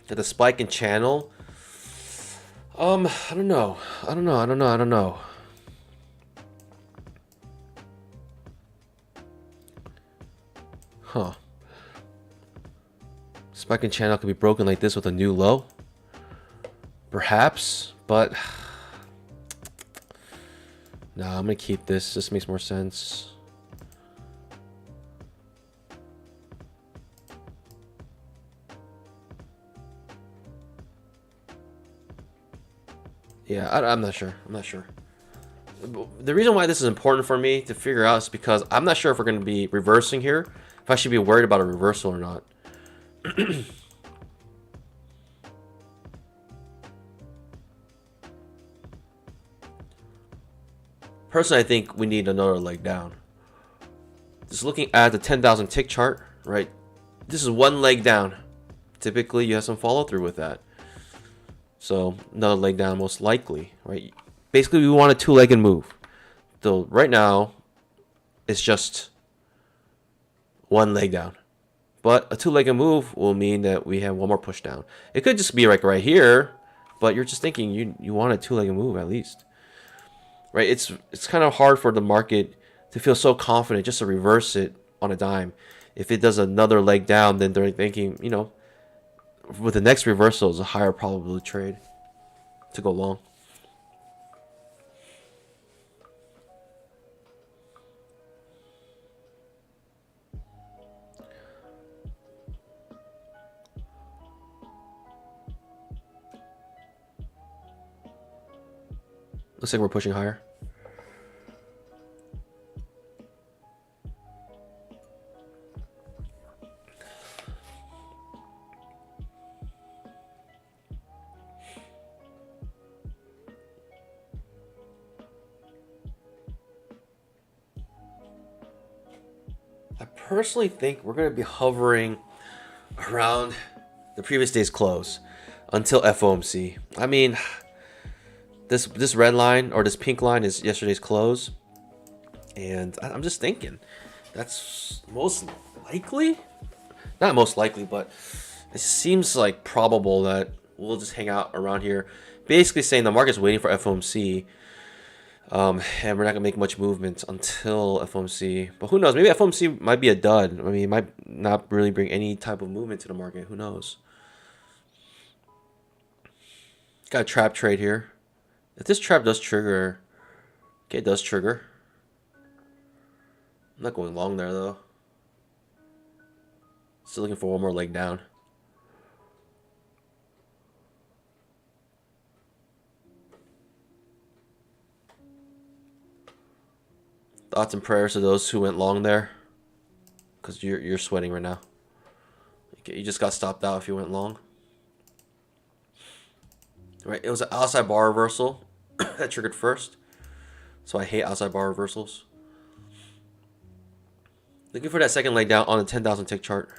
Got the spike and channel. I don't know. I don't know. Huh. Spike and channel could be broken like this with a new low. Perhaps, but nah, I'm gonna keep this. This makes more sense. Yeah, I'm not sure. I'm not sure. The reason why this is important for me to figure out is because I'm not sure if we're going to be reversing here. If I should be worried about a reversal or not. Personally, I think we need another leg down. Just looking at the 10,000 tick chart, right? This is one leg down. Typically, you have some follow through with that. So another leg down most likely, right? Basically, we want a two-legged move. So right now, it's just one leg down. But a two-legged move will mean that we have one more push down. It could just be like right here, but you're just thinking you want a two-legged move at least. Right? It's kind of hard for the market to feel so confident just to reverse it on a dime. If it does another leg down, then they're thinking, you know, with the next reversal is a higher probability trade to go long. Looks like we're pushing higher. I personally think we're going to be hovering around the previous day's close until FOMC. I mean, this red line or this pink line is yesterday's close, and I'm just thinking that's most likely. Not most likely, but it seems like probable that we'll just hang out around here. Basically saying the market's waiting for FOMC. And we're not gonna make much movement until FOMC. But who knows? Maybe FOMC might be a dud. I mean, it might not really bring any type of movement to the market. Who knows? Got a trap trade here. If this trap does trigger, okay, it does trigger. I'm not going long there though. Still looking for one more leg down. Thoughts and prayers to those who went long there, because you're sweating right now. You just got stopped out if you went long. Right, it was an outside bar reversal that triggered first. So I hate outside bar reversals. Looking for that second leg down on the 10,000 tick chart.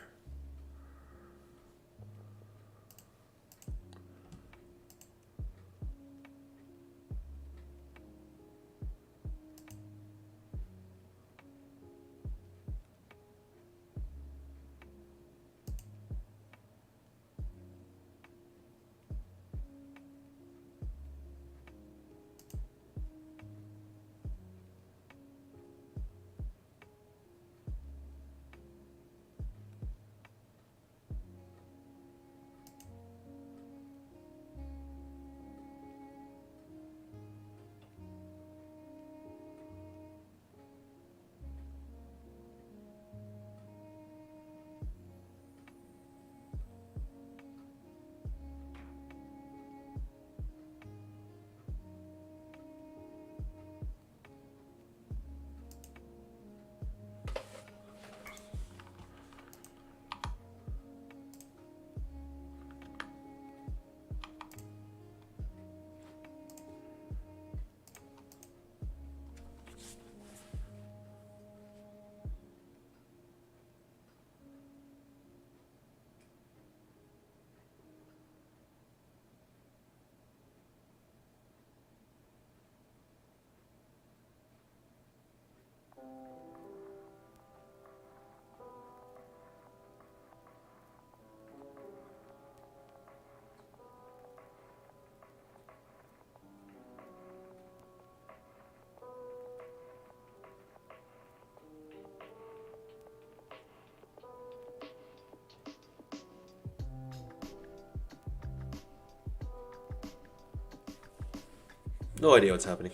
No idea what's happening.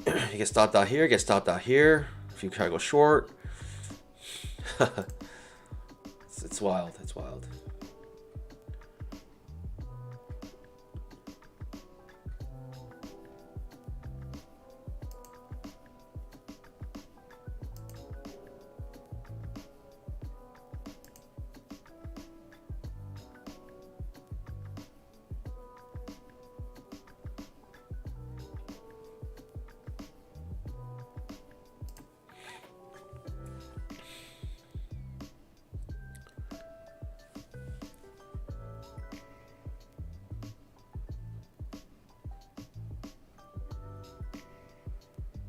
You get stopped out here, get stopped out here. If you try to go short. It's wild, it's wild.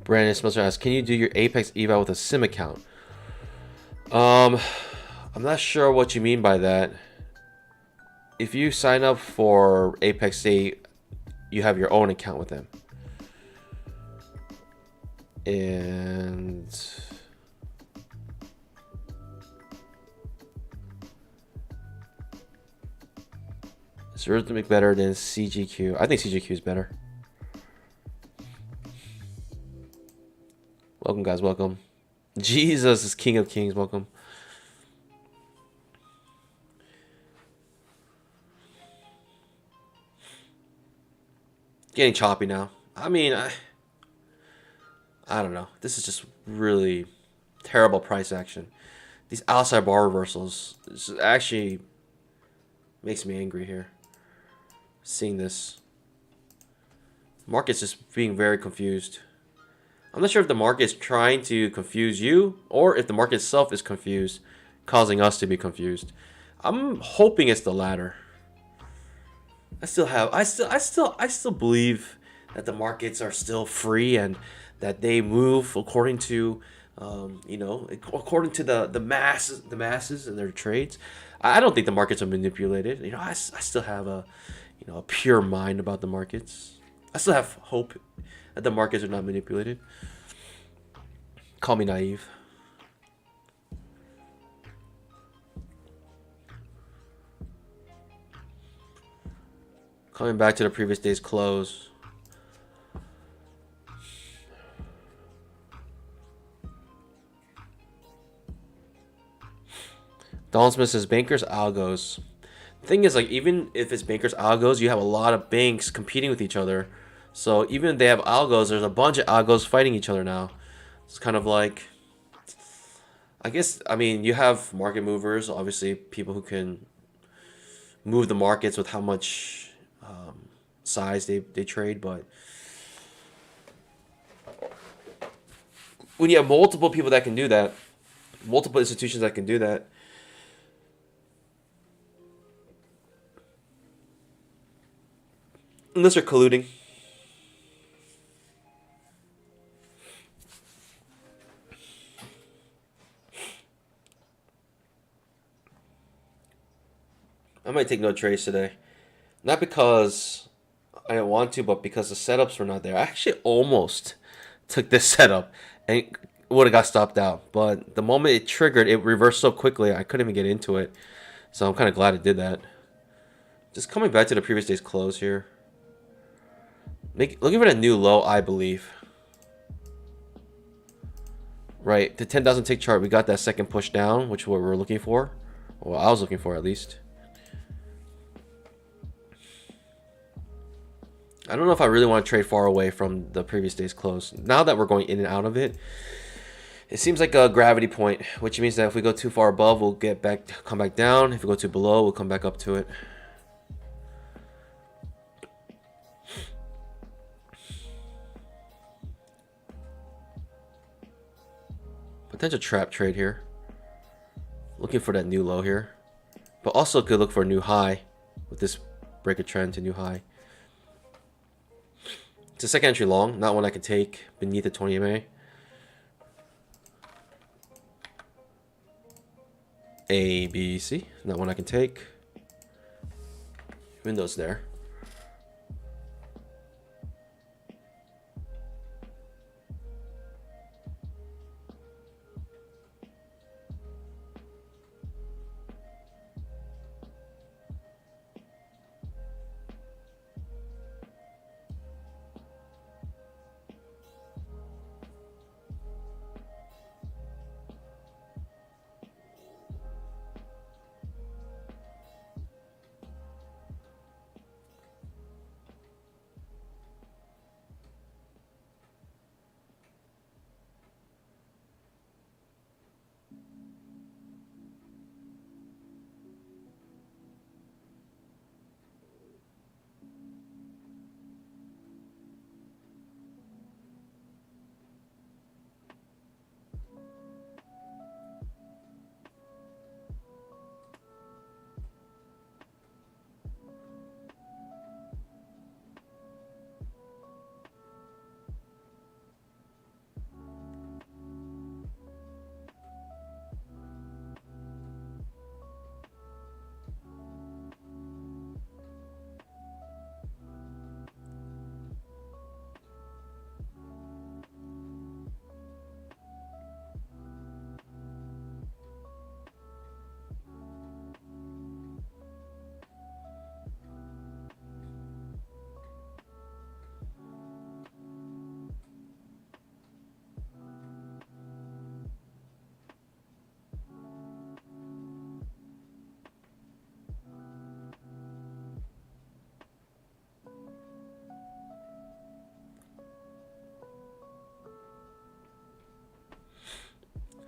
Brandon Spencer asks, can you do your Apex eval with a sim account? I'm not sure what you mean by that. If you sign up for Apex, say you have your own account with them. And is Rhythmic better than CGQ? I think CGQ is better. Welcome, guys. Welcome. Jesus is King of Kings. Welcome. Getting choppy now. I mean, I don't know. This is just really terrible price action. These outside bar reversals, this actually makes me angry here. Seeing this. Market's just being very confused. I'm not sure if the market is trying to confuse you or if the market itself is confused, causing us to be confused. I'm hoping it's the latter. I still believe that the markets are still free and that they move according to, according to the masses and their trades. I don't think the markets are manipulated. I still have a pure mind about the markets. I still have hope that the markets are not manipulated. Call me naive. Coming back to the previous day's close. Don Smith says bankers algos. The thing is, like, even if it's bankers algos, you have a lot of banks competing with each other So even if they have algos, there's a bunch of algos fighting each other now. It's kind of like, I guess, I mean, you have market movers, obviously people who can move the markets with how much size they trade, but when you have multiple people that can do that, multiple institutions that can do that, unless they're colluding. I might take no trades today. Not because I didn't want to, but because the setups were not there. I actually almost took this setup and would have got stopped out. But the moment it triggered, it reversed so quickly, I couldn't even get into it. So I'm kind of glad it did that. Just coming back to the previous day's close here. Looking for a new low, I believe. Right, the 10,000 tick chart, we got that second push down, which is what we were looking for. Well, I was looking for at least. I don't know if I really want to trade far away from the previous day's close. Now that we're going in and out of it, it seems like a gravity point, which means that if we go too far above, we'll come back down. If we go too below, we'll come back up to it. Potential trap trade here. Looking for that new low here. But also could look for a new high with this break of trend to new high. It's a second entry long, not one I can take beneath the 20 MA. A, B, C, not one I can take. Windows there.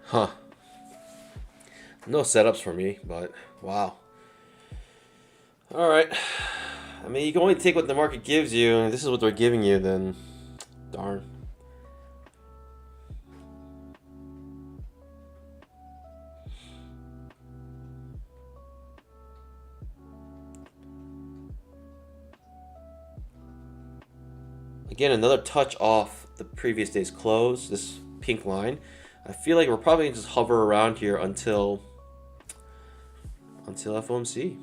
Huh. No setups for me, but wow. All right. I mean, you can only take what the market gives you, and this is what they're giving you, then darn. Again, another touch off the previous day's close, this pink line. I feel like we're probably going to just hover around here until FOMC.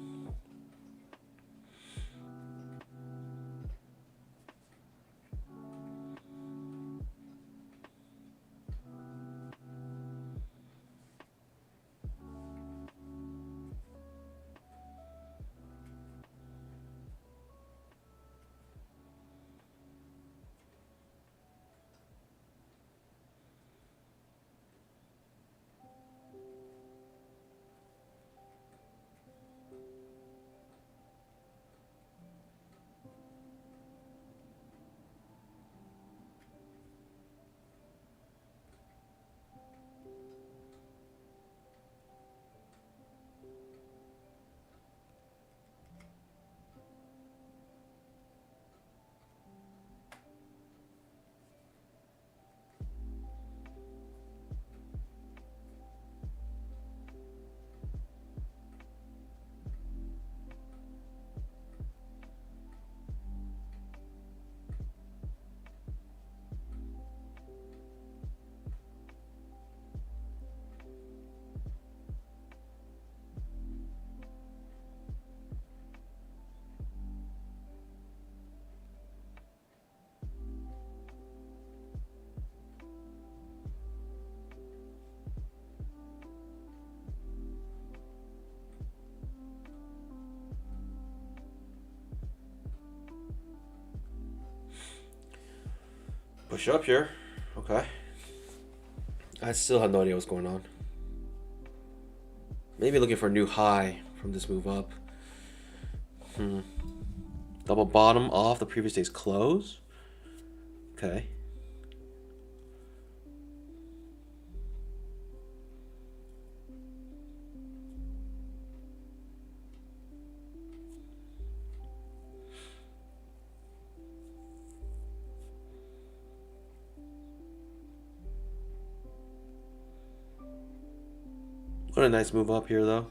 Push up here. Okay. I still have no idea what's going on. Maybe looking for a new high from this move up. Double bottom off the previous day's close. Okay. What a nice move up here, though.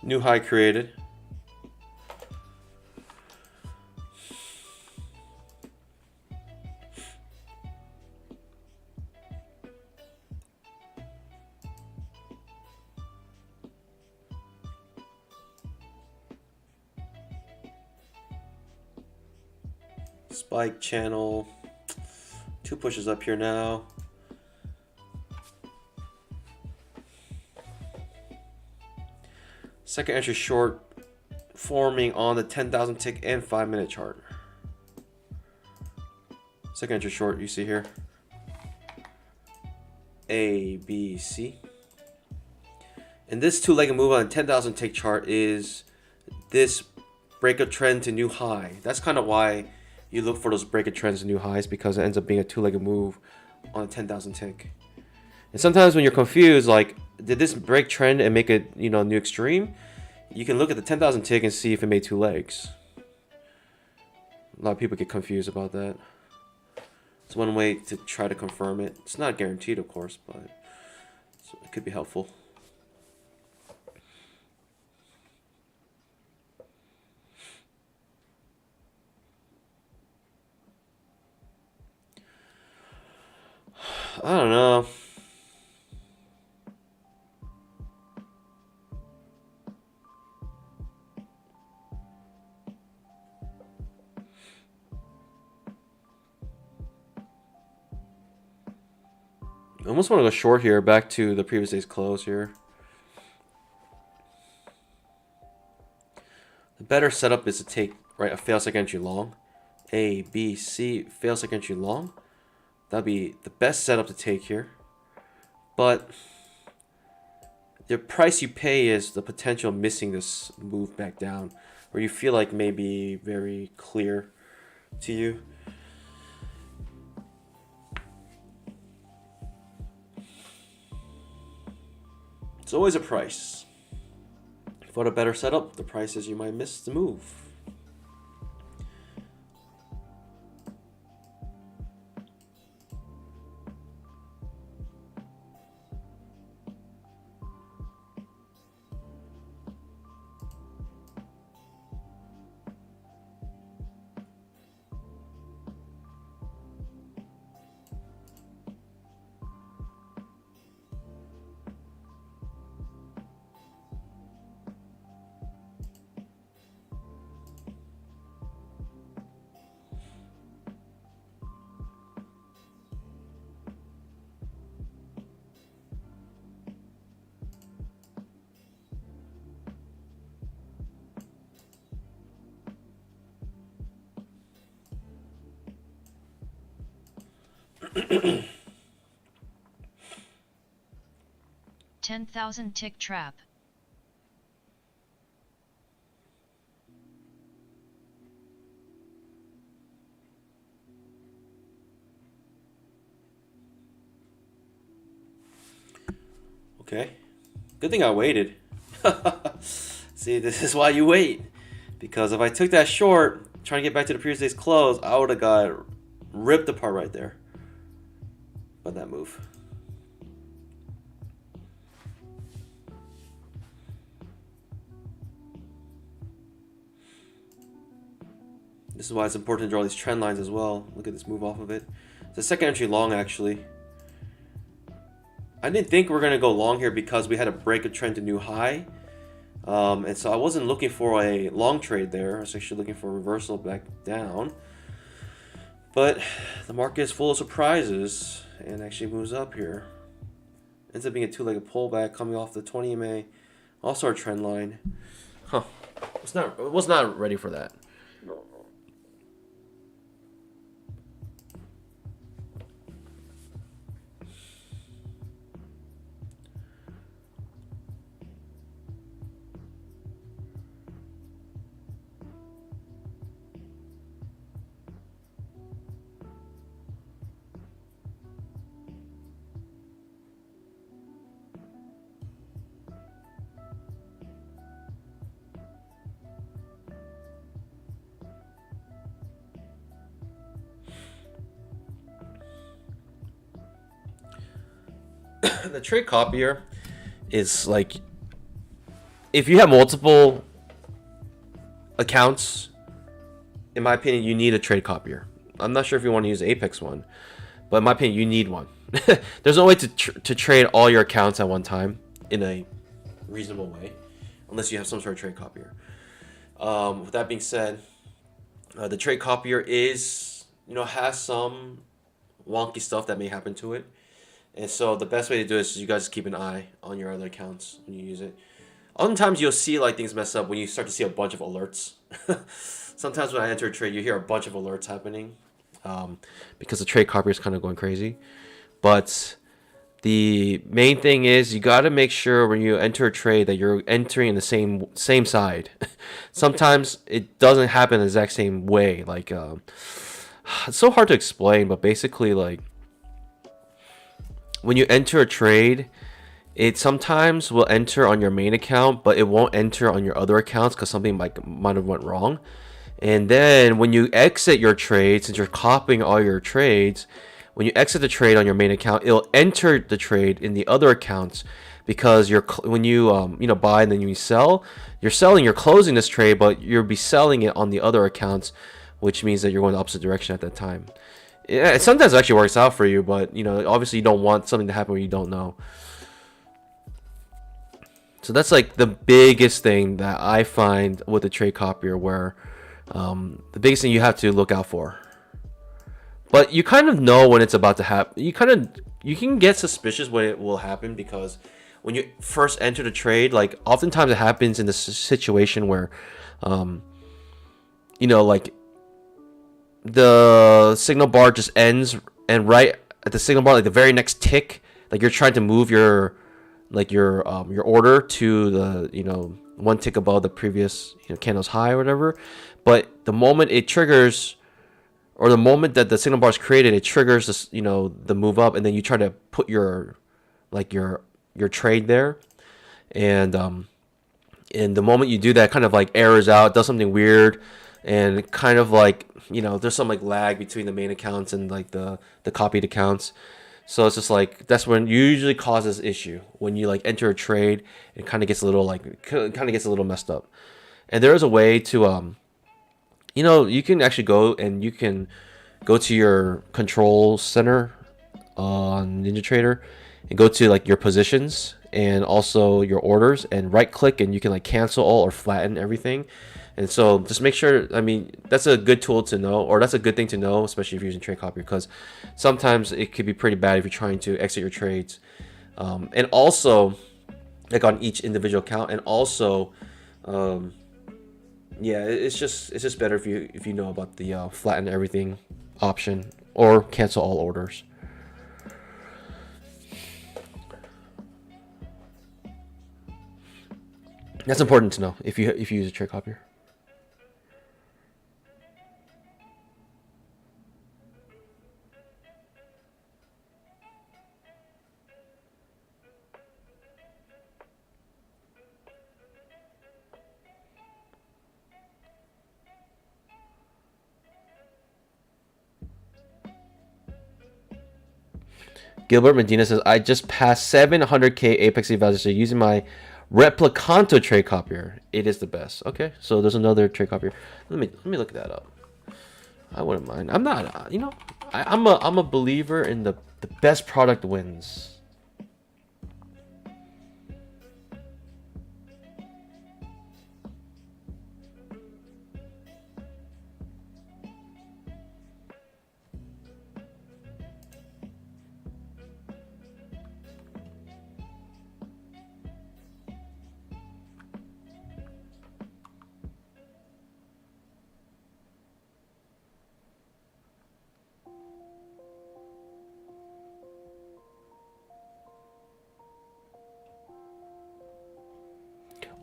New high created. Spike channel. 2 pushes up here now. Second entry short forming on the 10,000 tick and 5-minute chart. Second entry short you see here. A, B, C. And this 2-legged move on the 10,000 tick chart is this breakup trend to new high. That's kind of why you look for those breakup trends to new highs, because it ends up being a 2-legged move on a 10,000 tick. And sometimes when you're confused, like, did this break trend and make it, new extreme? You can look at the 10,000 tick and see if it made 2 legs. A lot of people get confused about that. It's one way to try to confirm it. It's not guaranteed, of course, but it could be helpful. I don't know. I almost want to go short here, back to the previous day's close here. The better setup is to take a fail second entry long. A, B, C, fail second entry long. That'd be the best setup to take here. But the price you pay is the potential of missing this move back down, where you feel like maybe very clear to you. It's always a price. For a better setup, the price is you might miss the move. $10,000 tick trap. Okay. Good thing I waited. See, this is why you wait. Because if I took that short, trying to get back to the previous day's close, I would have got ripped apart right there by that move. This is why it's important to draw these trend lines as well. Look at this move off of it. It's a second entry long, actually. I didn't think we were going to go long here because we had to break a trend to new high. And so I wasn't looking for a long trade there. I was actually looking for a reversal back down. But the market is full of surprises and actually moves up here. Ends up being a two-legged pullback coming off the 20 MA. Also our trend line. Huh. Was not ready for that. The trade copier is like, if you have multiple accounts, in my opinion, you need a trade copier. I'm not sure if you want to use the Apex one, but in my opinion, you need one. There's no way to trade all your accounts at one time in a reasonable way, unless you have some sort of trade copier. With that being said, the trade copier is, has some wonky stuff that may happen to it. And so the best way to do it is you guys keep an eye on your other accounts when you use it. Oftentimes you'll see like things mess up when you start to see a bunch of alerts. Sometimes when I enter a trade, you hear a bunch of alerts happening because the trade copier is kind of going crazy. But the main thing is you got to make sure when you enter a trade that you're entering in the same side. Sometimes it doesn't happen the exact same way. Like it's so hard to explain, but basically like, when you enter a trade, it sometimes will enter on your main account, but it won't enter on your other accounts because something might have went wrong. And then when you exit your trade, since you're copying all your trades, when you exit the trade on your main account, it'll enter the trade in the other accounts because when you buy and then you sell, you're closing this trade, but you'll be selling it on the other accounts, which means that you're going the opposite direction at that time. Yeah, it sometimes actually works out for you, but obviously you don't want something to happen where you don't know. So that's like the biggest thing that I find with the trade copier, where the biggest thing you have to look out for. But you kind of know when it's about to happen. You can get suspicious when it will happen, because when you first enter the trade, like oftentimes it happens in the situation where, like the signal bar just ends, and right at the signal bar, like the very next tick, like you're trying to move your order to the one tick above the previous candle's high or whatever. But the moment it triggers, or the moment that the signal bar is created, it triggers this the move up, and then you try to put your trade there, and the moment you do that, kind of like errors out, does something weird, and kind of like there's some like lag between the main accounts and like the copied accounts. So it's just like, that's when usually causes issue, when you like enter a trade. It kind of gets a little messed up. And there is a way to you can actually go to your control center on NinjaTrader and go to like your positions and also your orders, and right click, and you can like cancel all or flatten everything. And so just make sure, that's a good tool to know, or that's a good thing to know, especially if you're using trade copier, because sometimes it could be pretty bad if you're trying to exit your trades. And also, like on each individual account, and also, it's just better if you know about the flatten everything option or cancel all orders. That's important to know if you use a trade copier. Gilbert Medina says, I just passed 700k Apex evaluation using my Replicanto trade copier. It is the best. Okay, so there's another trade copier. Let me look that up. I wouldn't mind. I'm not, you know, I'm a believer in the best product wins.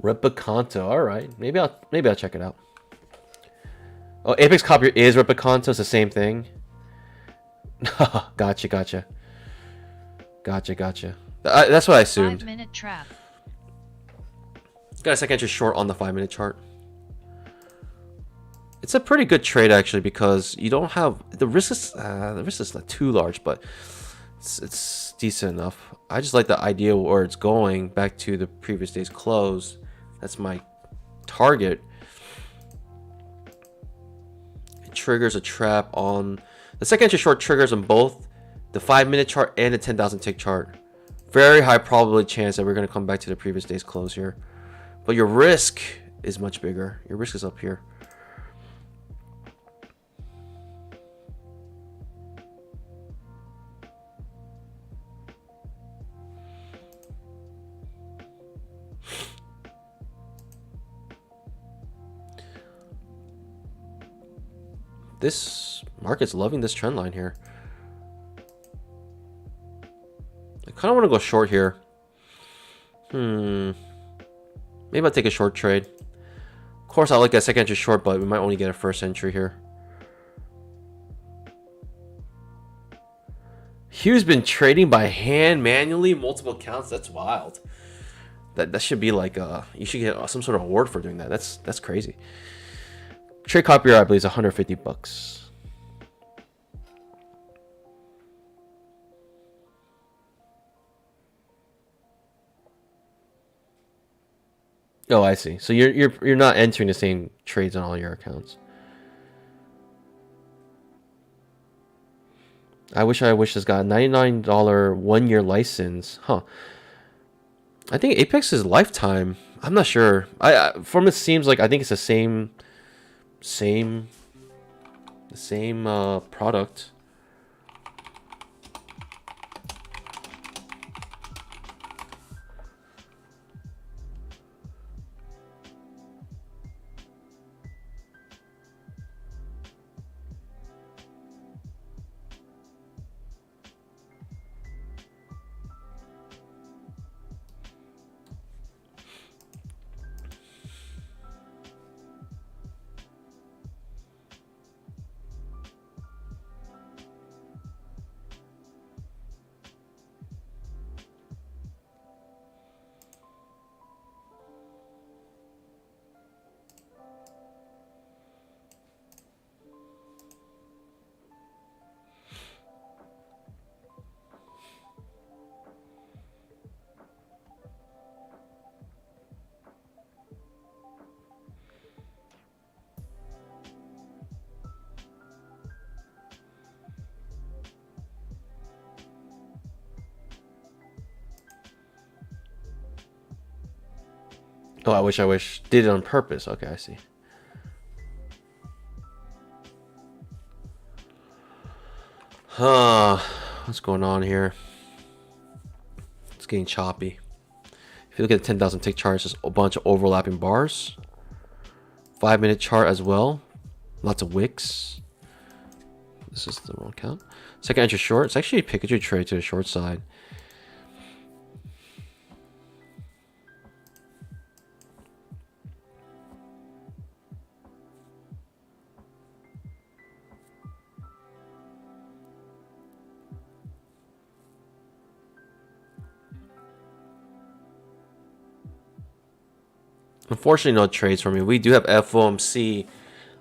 Replicanto. All right, maybe I'll check it out. Oh, Apex Copier is Replicanto. It's the same thing. Gotcha. That's what I assumed. 5-minute trap. Got a second entry short on the 5-minute chart. It's a pretty good trade actually because you don't have the risk is not too large, but it's decent enough. I just like the idea where it's going back to the previous day's close. That's my target. It triggers a trap on the second entry short, triggers on both the 5-minute chart and the 10,000 tick chart. Very high probability chance that we're going to come back to the previous day's close here. But your risk is much bigger. Your risk is up here. This market's loving this trend line here. I kind of want to go short here. Maybe I'll take a short trade. Of course, I like that second entry short, but we might only get a first entry here. Hugh's been trading by hand manually, multiple counts. That's wild. That should be like you should get some sort of award for doing that. That's crazy. Trade copier, I believe, is 150 bucks. Oh, I see. So you're not entering the same trades on all your accounts. I wish this got a $99 1-year license. Huh. I think Apex is lifetime. I'm not sure. From it seems like I think it's the same product. Oh, I wish. Did it on purpose. Okay, I see. Huh. What's going on here? It's getting choppy. If you look at the 10,000 tick chart, it's just a bunch of overlapping bars. 5-minute chart as well. Lots of wicks. This is the wrong count. Second entry short. It's actually a Pikachu trade to the short side. Unfortunately, no trades for me. We do have FOMC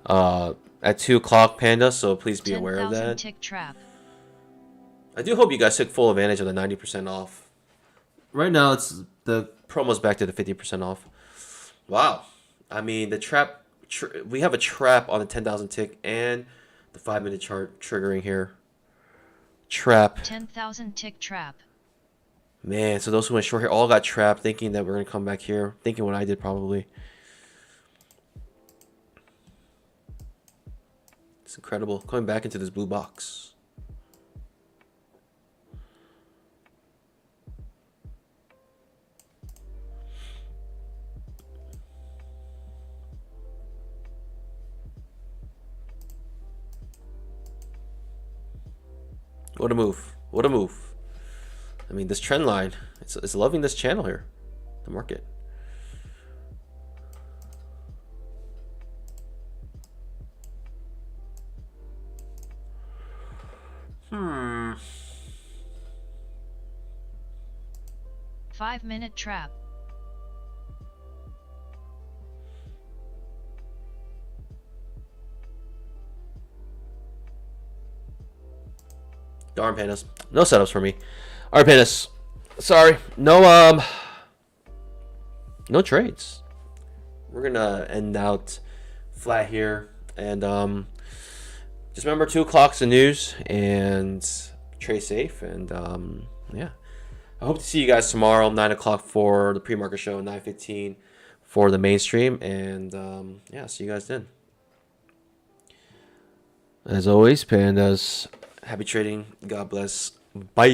at 2 o'clock, Panda, so please be aware of that. Tick trap. I do hope you guys took full advantage of the 90% off. Right now, it's the promo's back to the 50% off. Wow. I mean, the trap, we have a trap on the 10,000 tick and The 5-minute chart triggering here. Trap. 10,000 tick trap. Man, so those who went short here all got trapped thinking that we're going to come back here. Thinking what I did probably. It's incredible. Coming back into this blue box. What a move. What a move. I mean, this trend line, it's loving this channel here, the market. Hmm. 5-minute trap. Darn pandas. No setups for me. Alright, pandas. Sorry. No trades. We're gonna end out flat here. And just remember 2 o'clock's the news and trade safe. And yeah. I hope to see you guys tomorrow, 9 o'clock for the pre-market show, 9:15 for the mainstream. And yeah, see you guys then. As always, pandas, happy trading. God bless. Bye.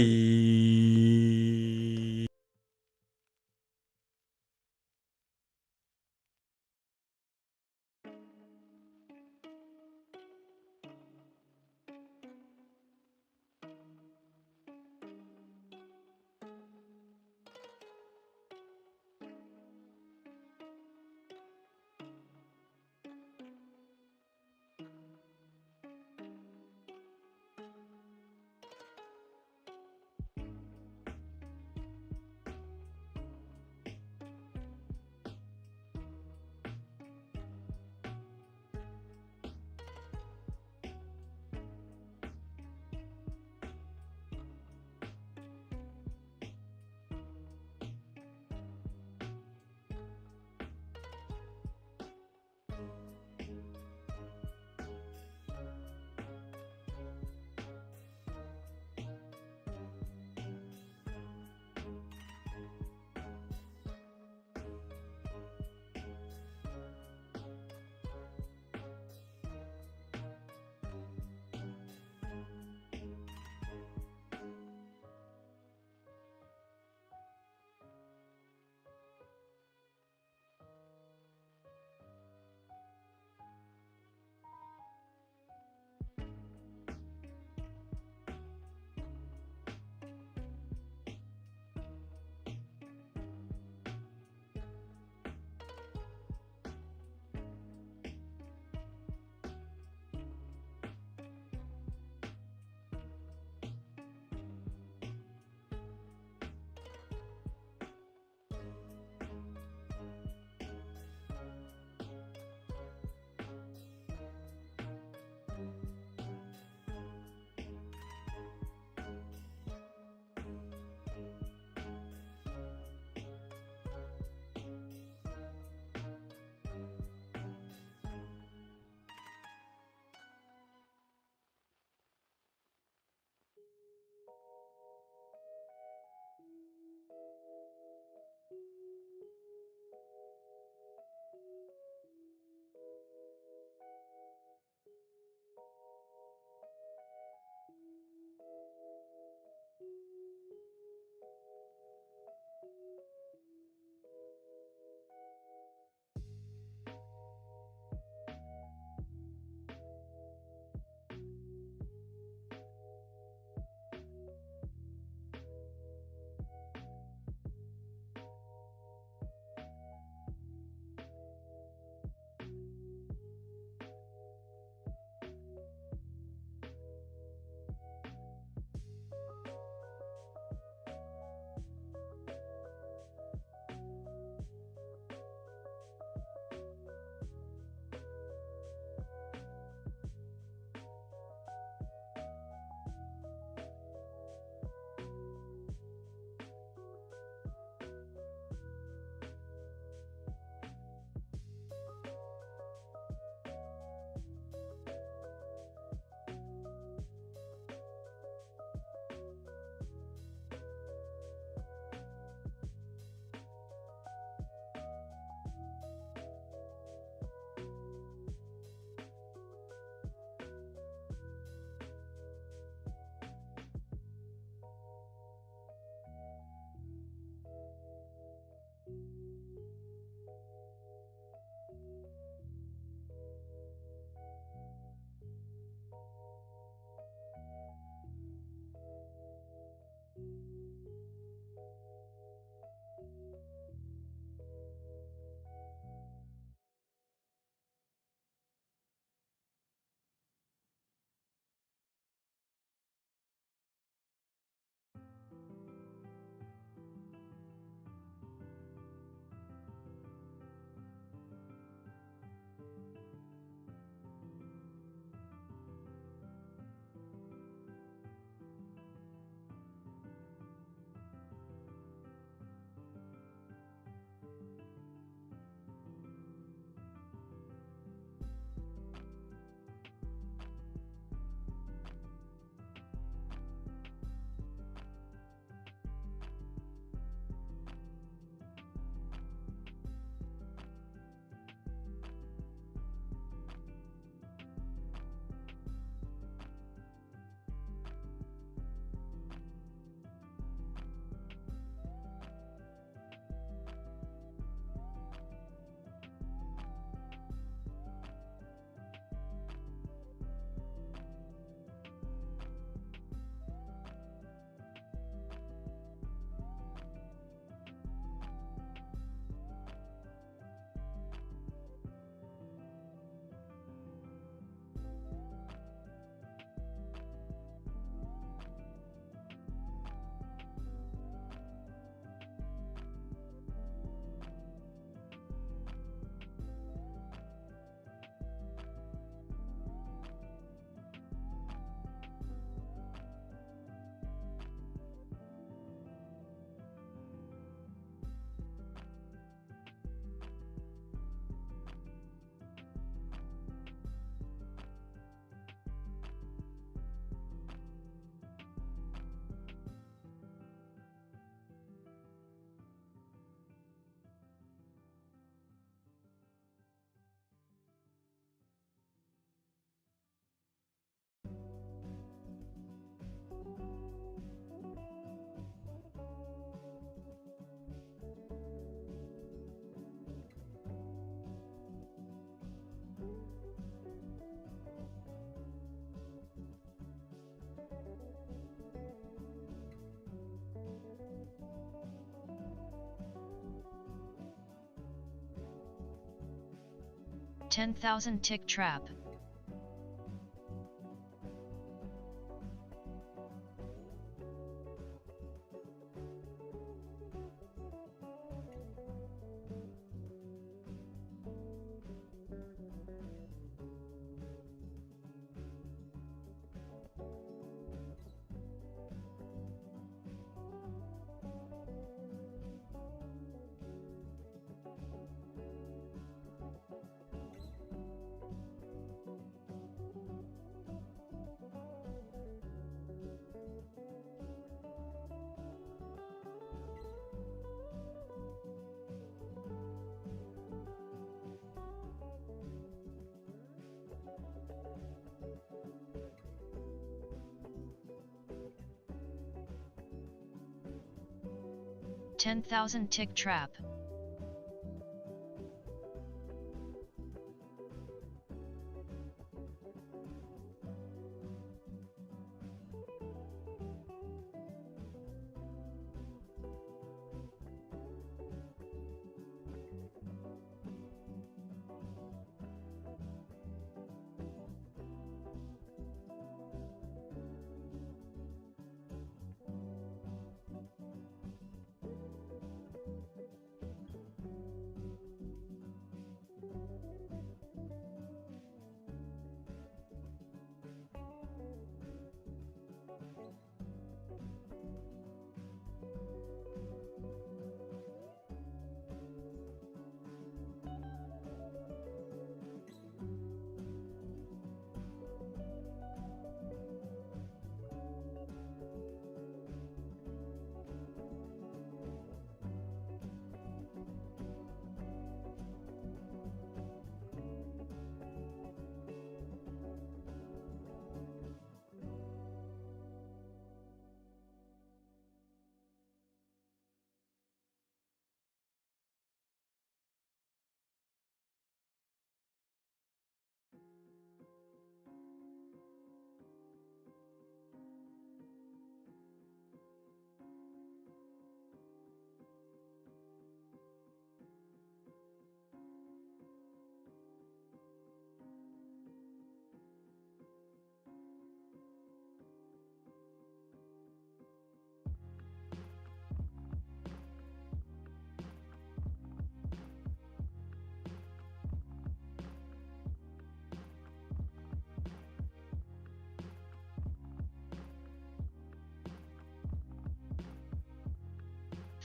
10,000 tick trap. $10,000 tick trap.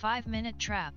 Five-minute trap.